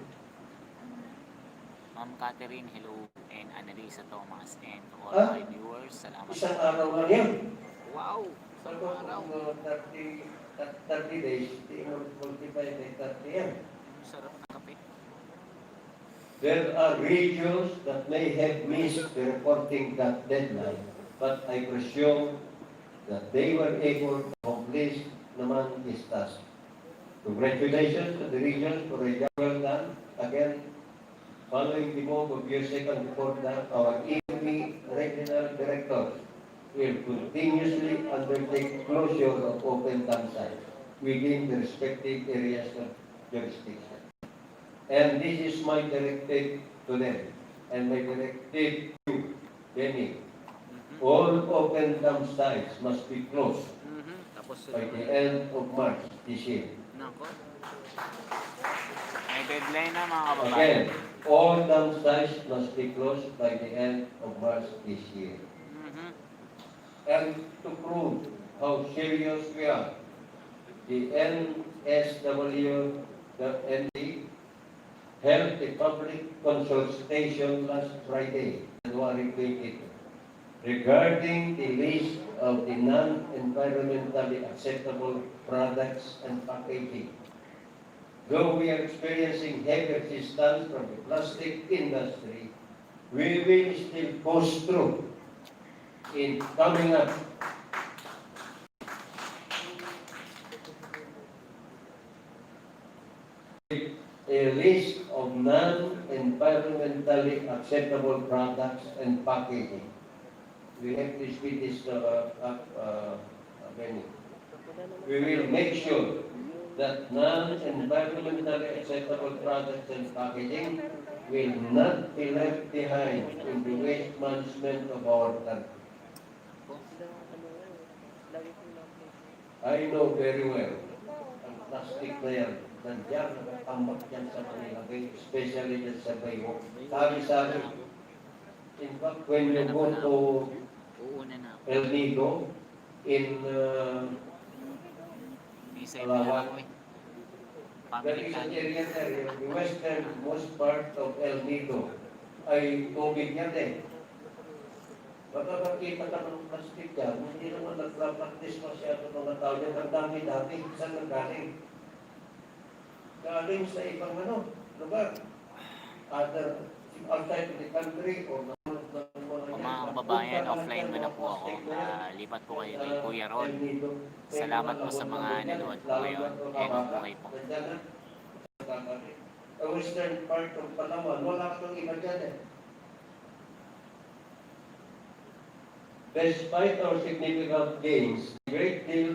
Ma'am Catherine, hello, and Annalisa Thomas, and to all Ah? my viewers, salamat. Isang araw lang yan. Wow, isang araw. 30 days, di mo multiply by 30 yan. Sarap ng kape. There are regions that may have missed the reporting that deadline, but I presume that they were able to accomplish naman this task. Congratulations to the regions for a job well done. Again, following the move of your second report that our EMP regional directors will continuously undertake closure of open dump sites within the respective areas of jurisdiction. And this is my directive to them, and my directive to Benny. All open dump sites must be closed Tapos, by the end of March this year. nako. May deadline na mga kababayan. Again, all dump sites must be closed by the end of March this year. And to prove how serious we are, the NSW, the ND, held a public consultation last Friday, January 22, regarding the list of the non-environmentally acceptable products and packaging. Though we are experiencing heavy resistance from the plastic industry, we will still push through in coming up with a list of non-environmentally acceptable products and packaging. We have to speed this menu. We will make sure that non-environmentally acceptable products and packaging will not be left behind in the waste management of our country. I know very well, ang plastic na yan, nandiyan, nakatambak yan sa Manila, especially dyan sa Baywalk. Sabi sa akin, in fact, when you go to El Nido, in Palawan, there is an area there, the westernmost part of El Nido, ay tubig yan eh. Baka makita ka ng plastic yan, hindi naman nagpa-practice masyado mga tao yan. Ang dami dati, saan ang galing? Galing sa ibang lugar. Other, outside the country, or mga kababayan, offline mo na po ako. Lipat po kayo kay Kuya Ron. Salamat po sa mga nanood po ngayon. Eko buhay po. Sa western part of Palawan, wala kang iba dyan eh. Despite our significant gains, great deal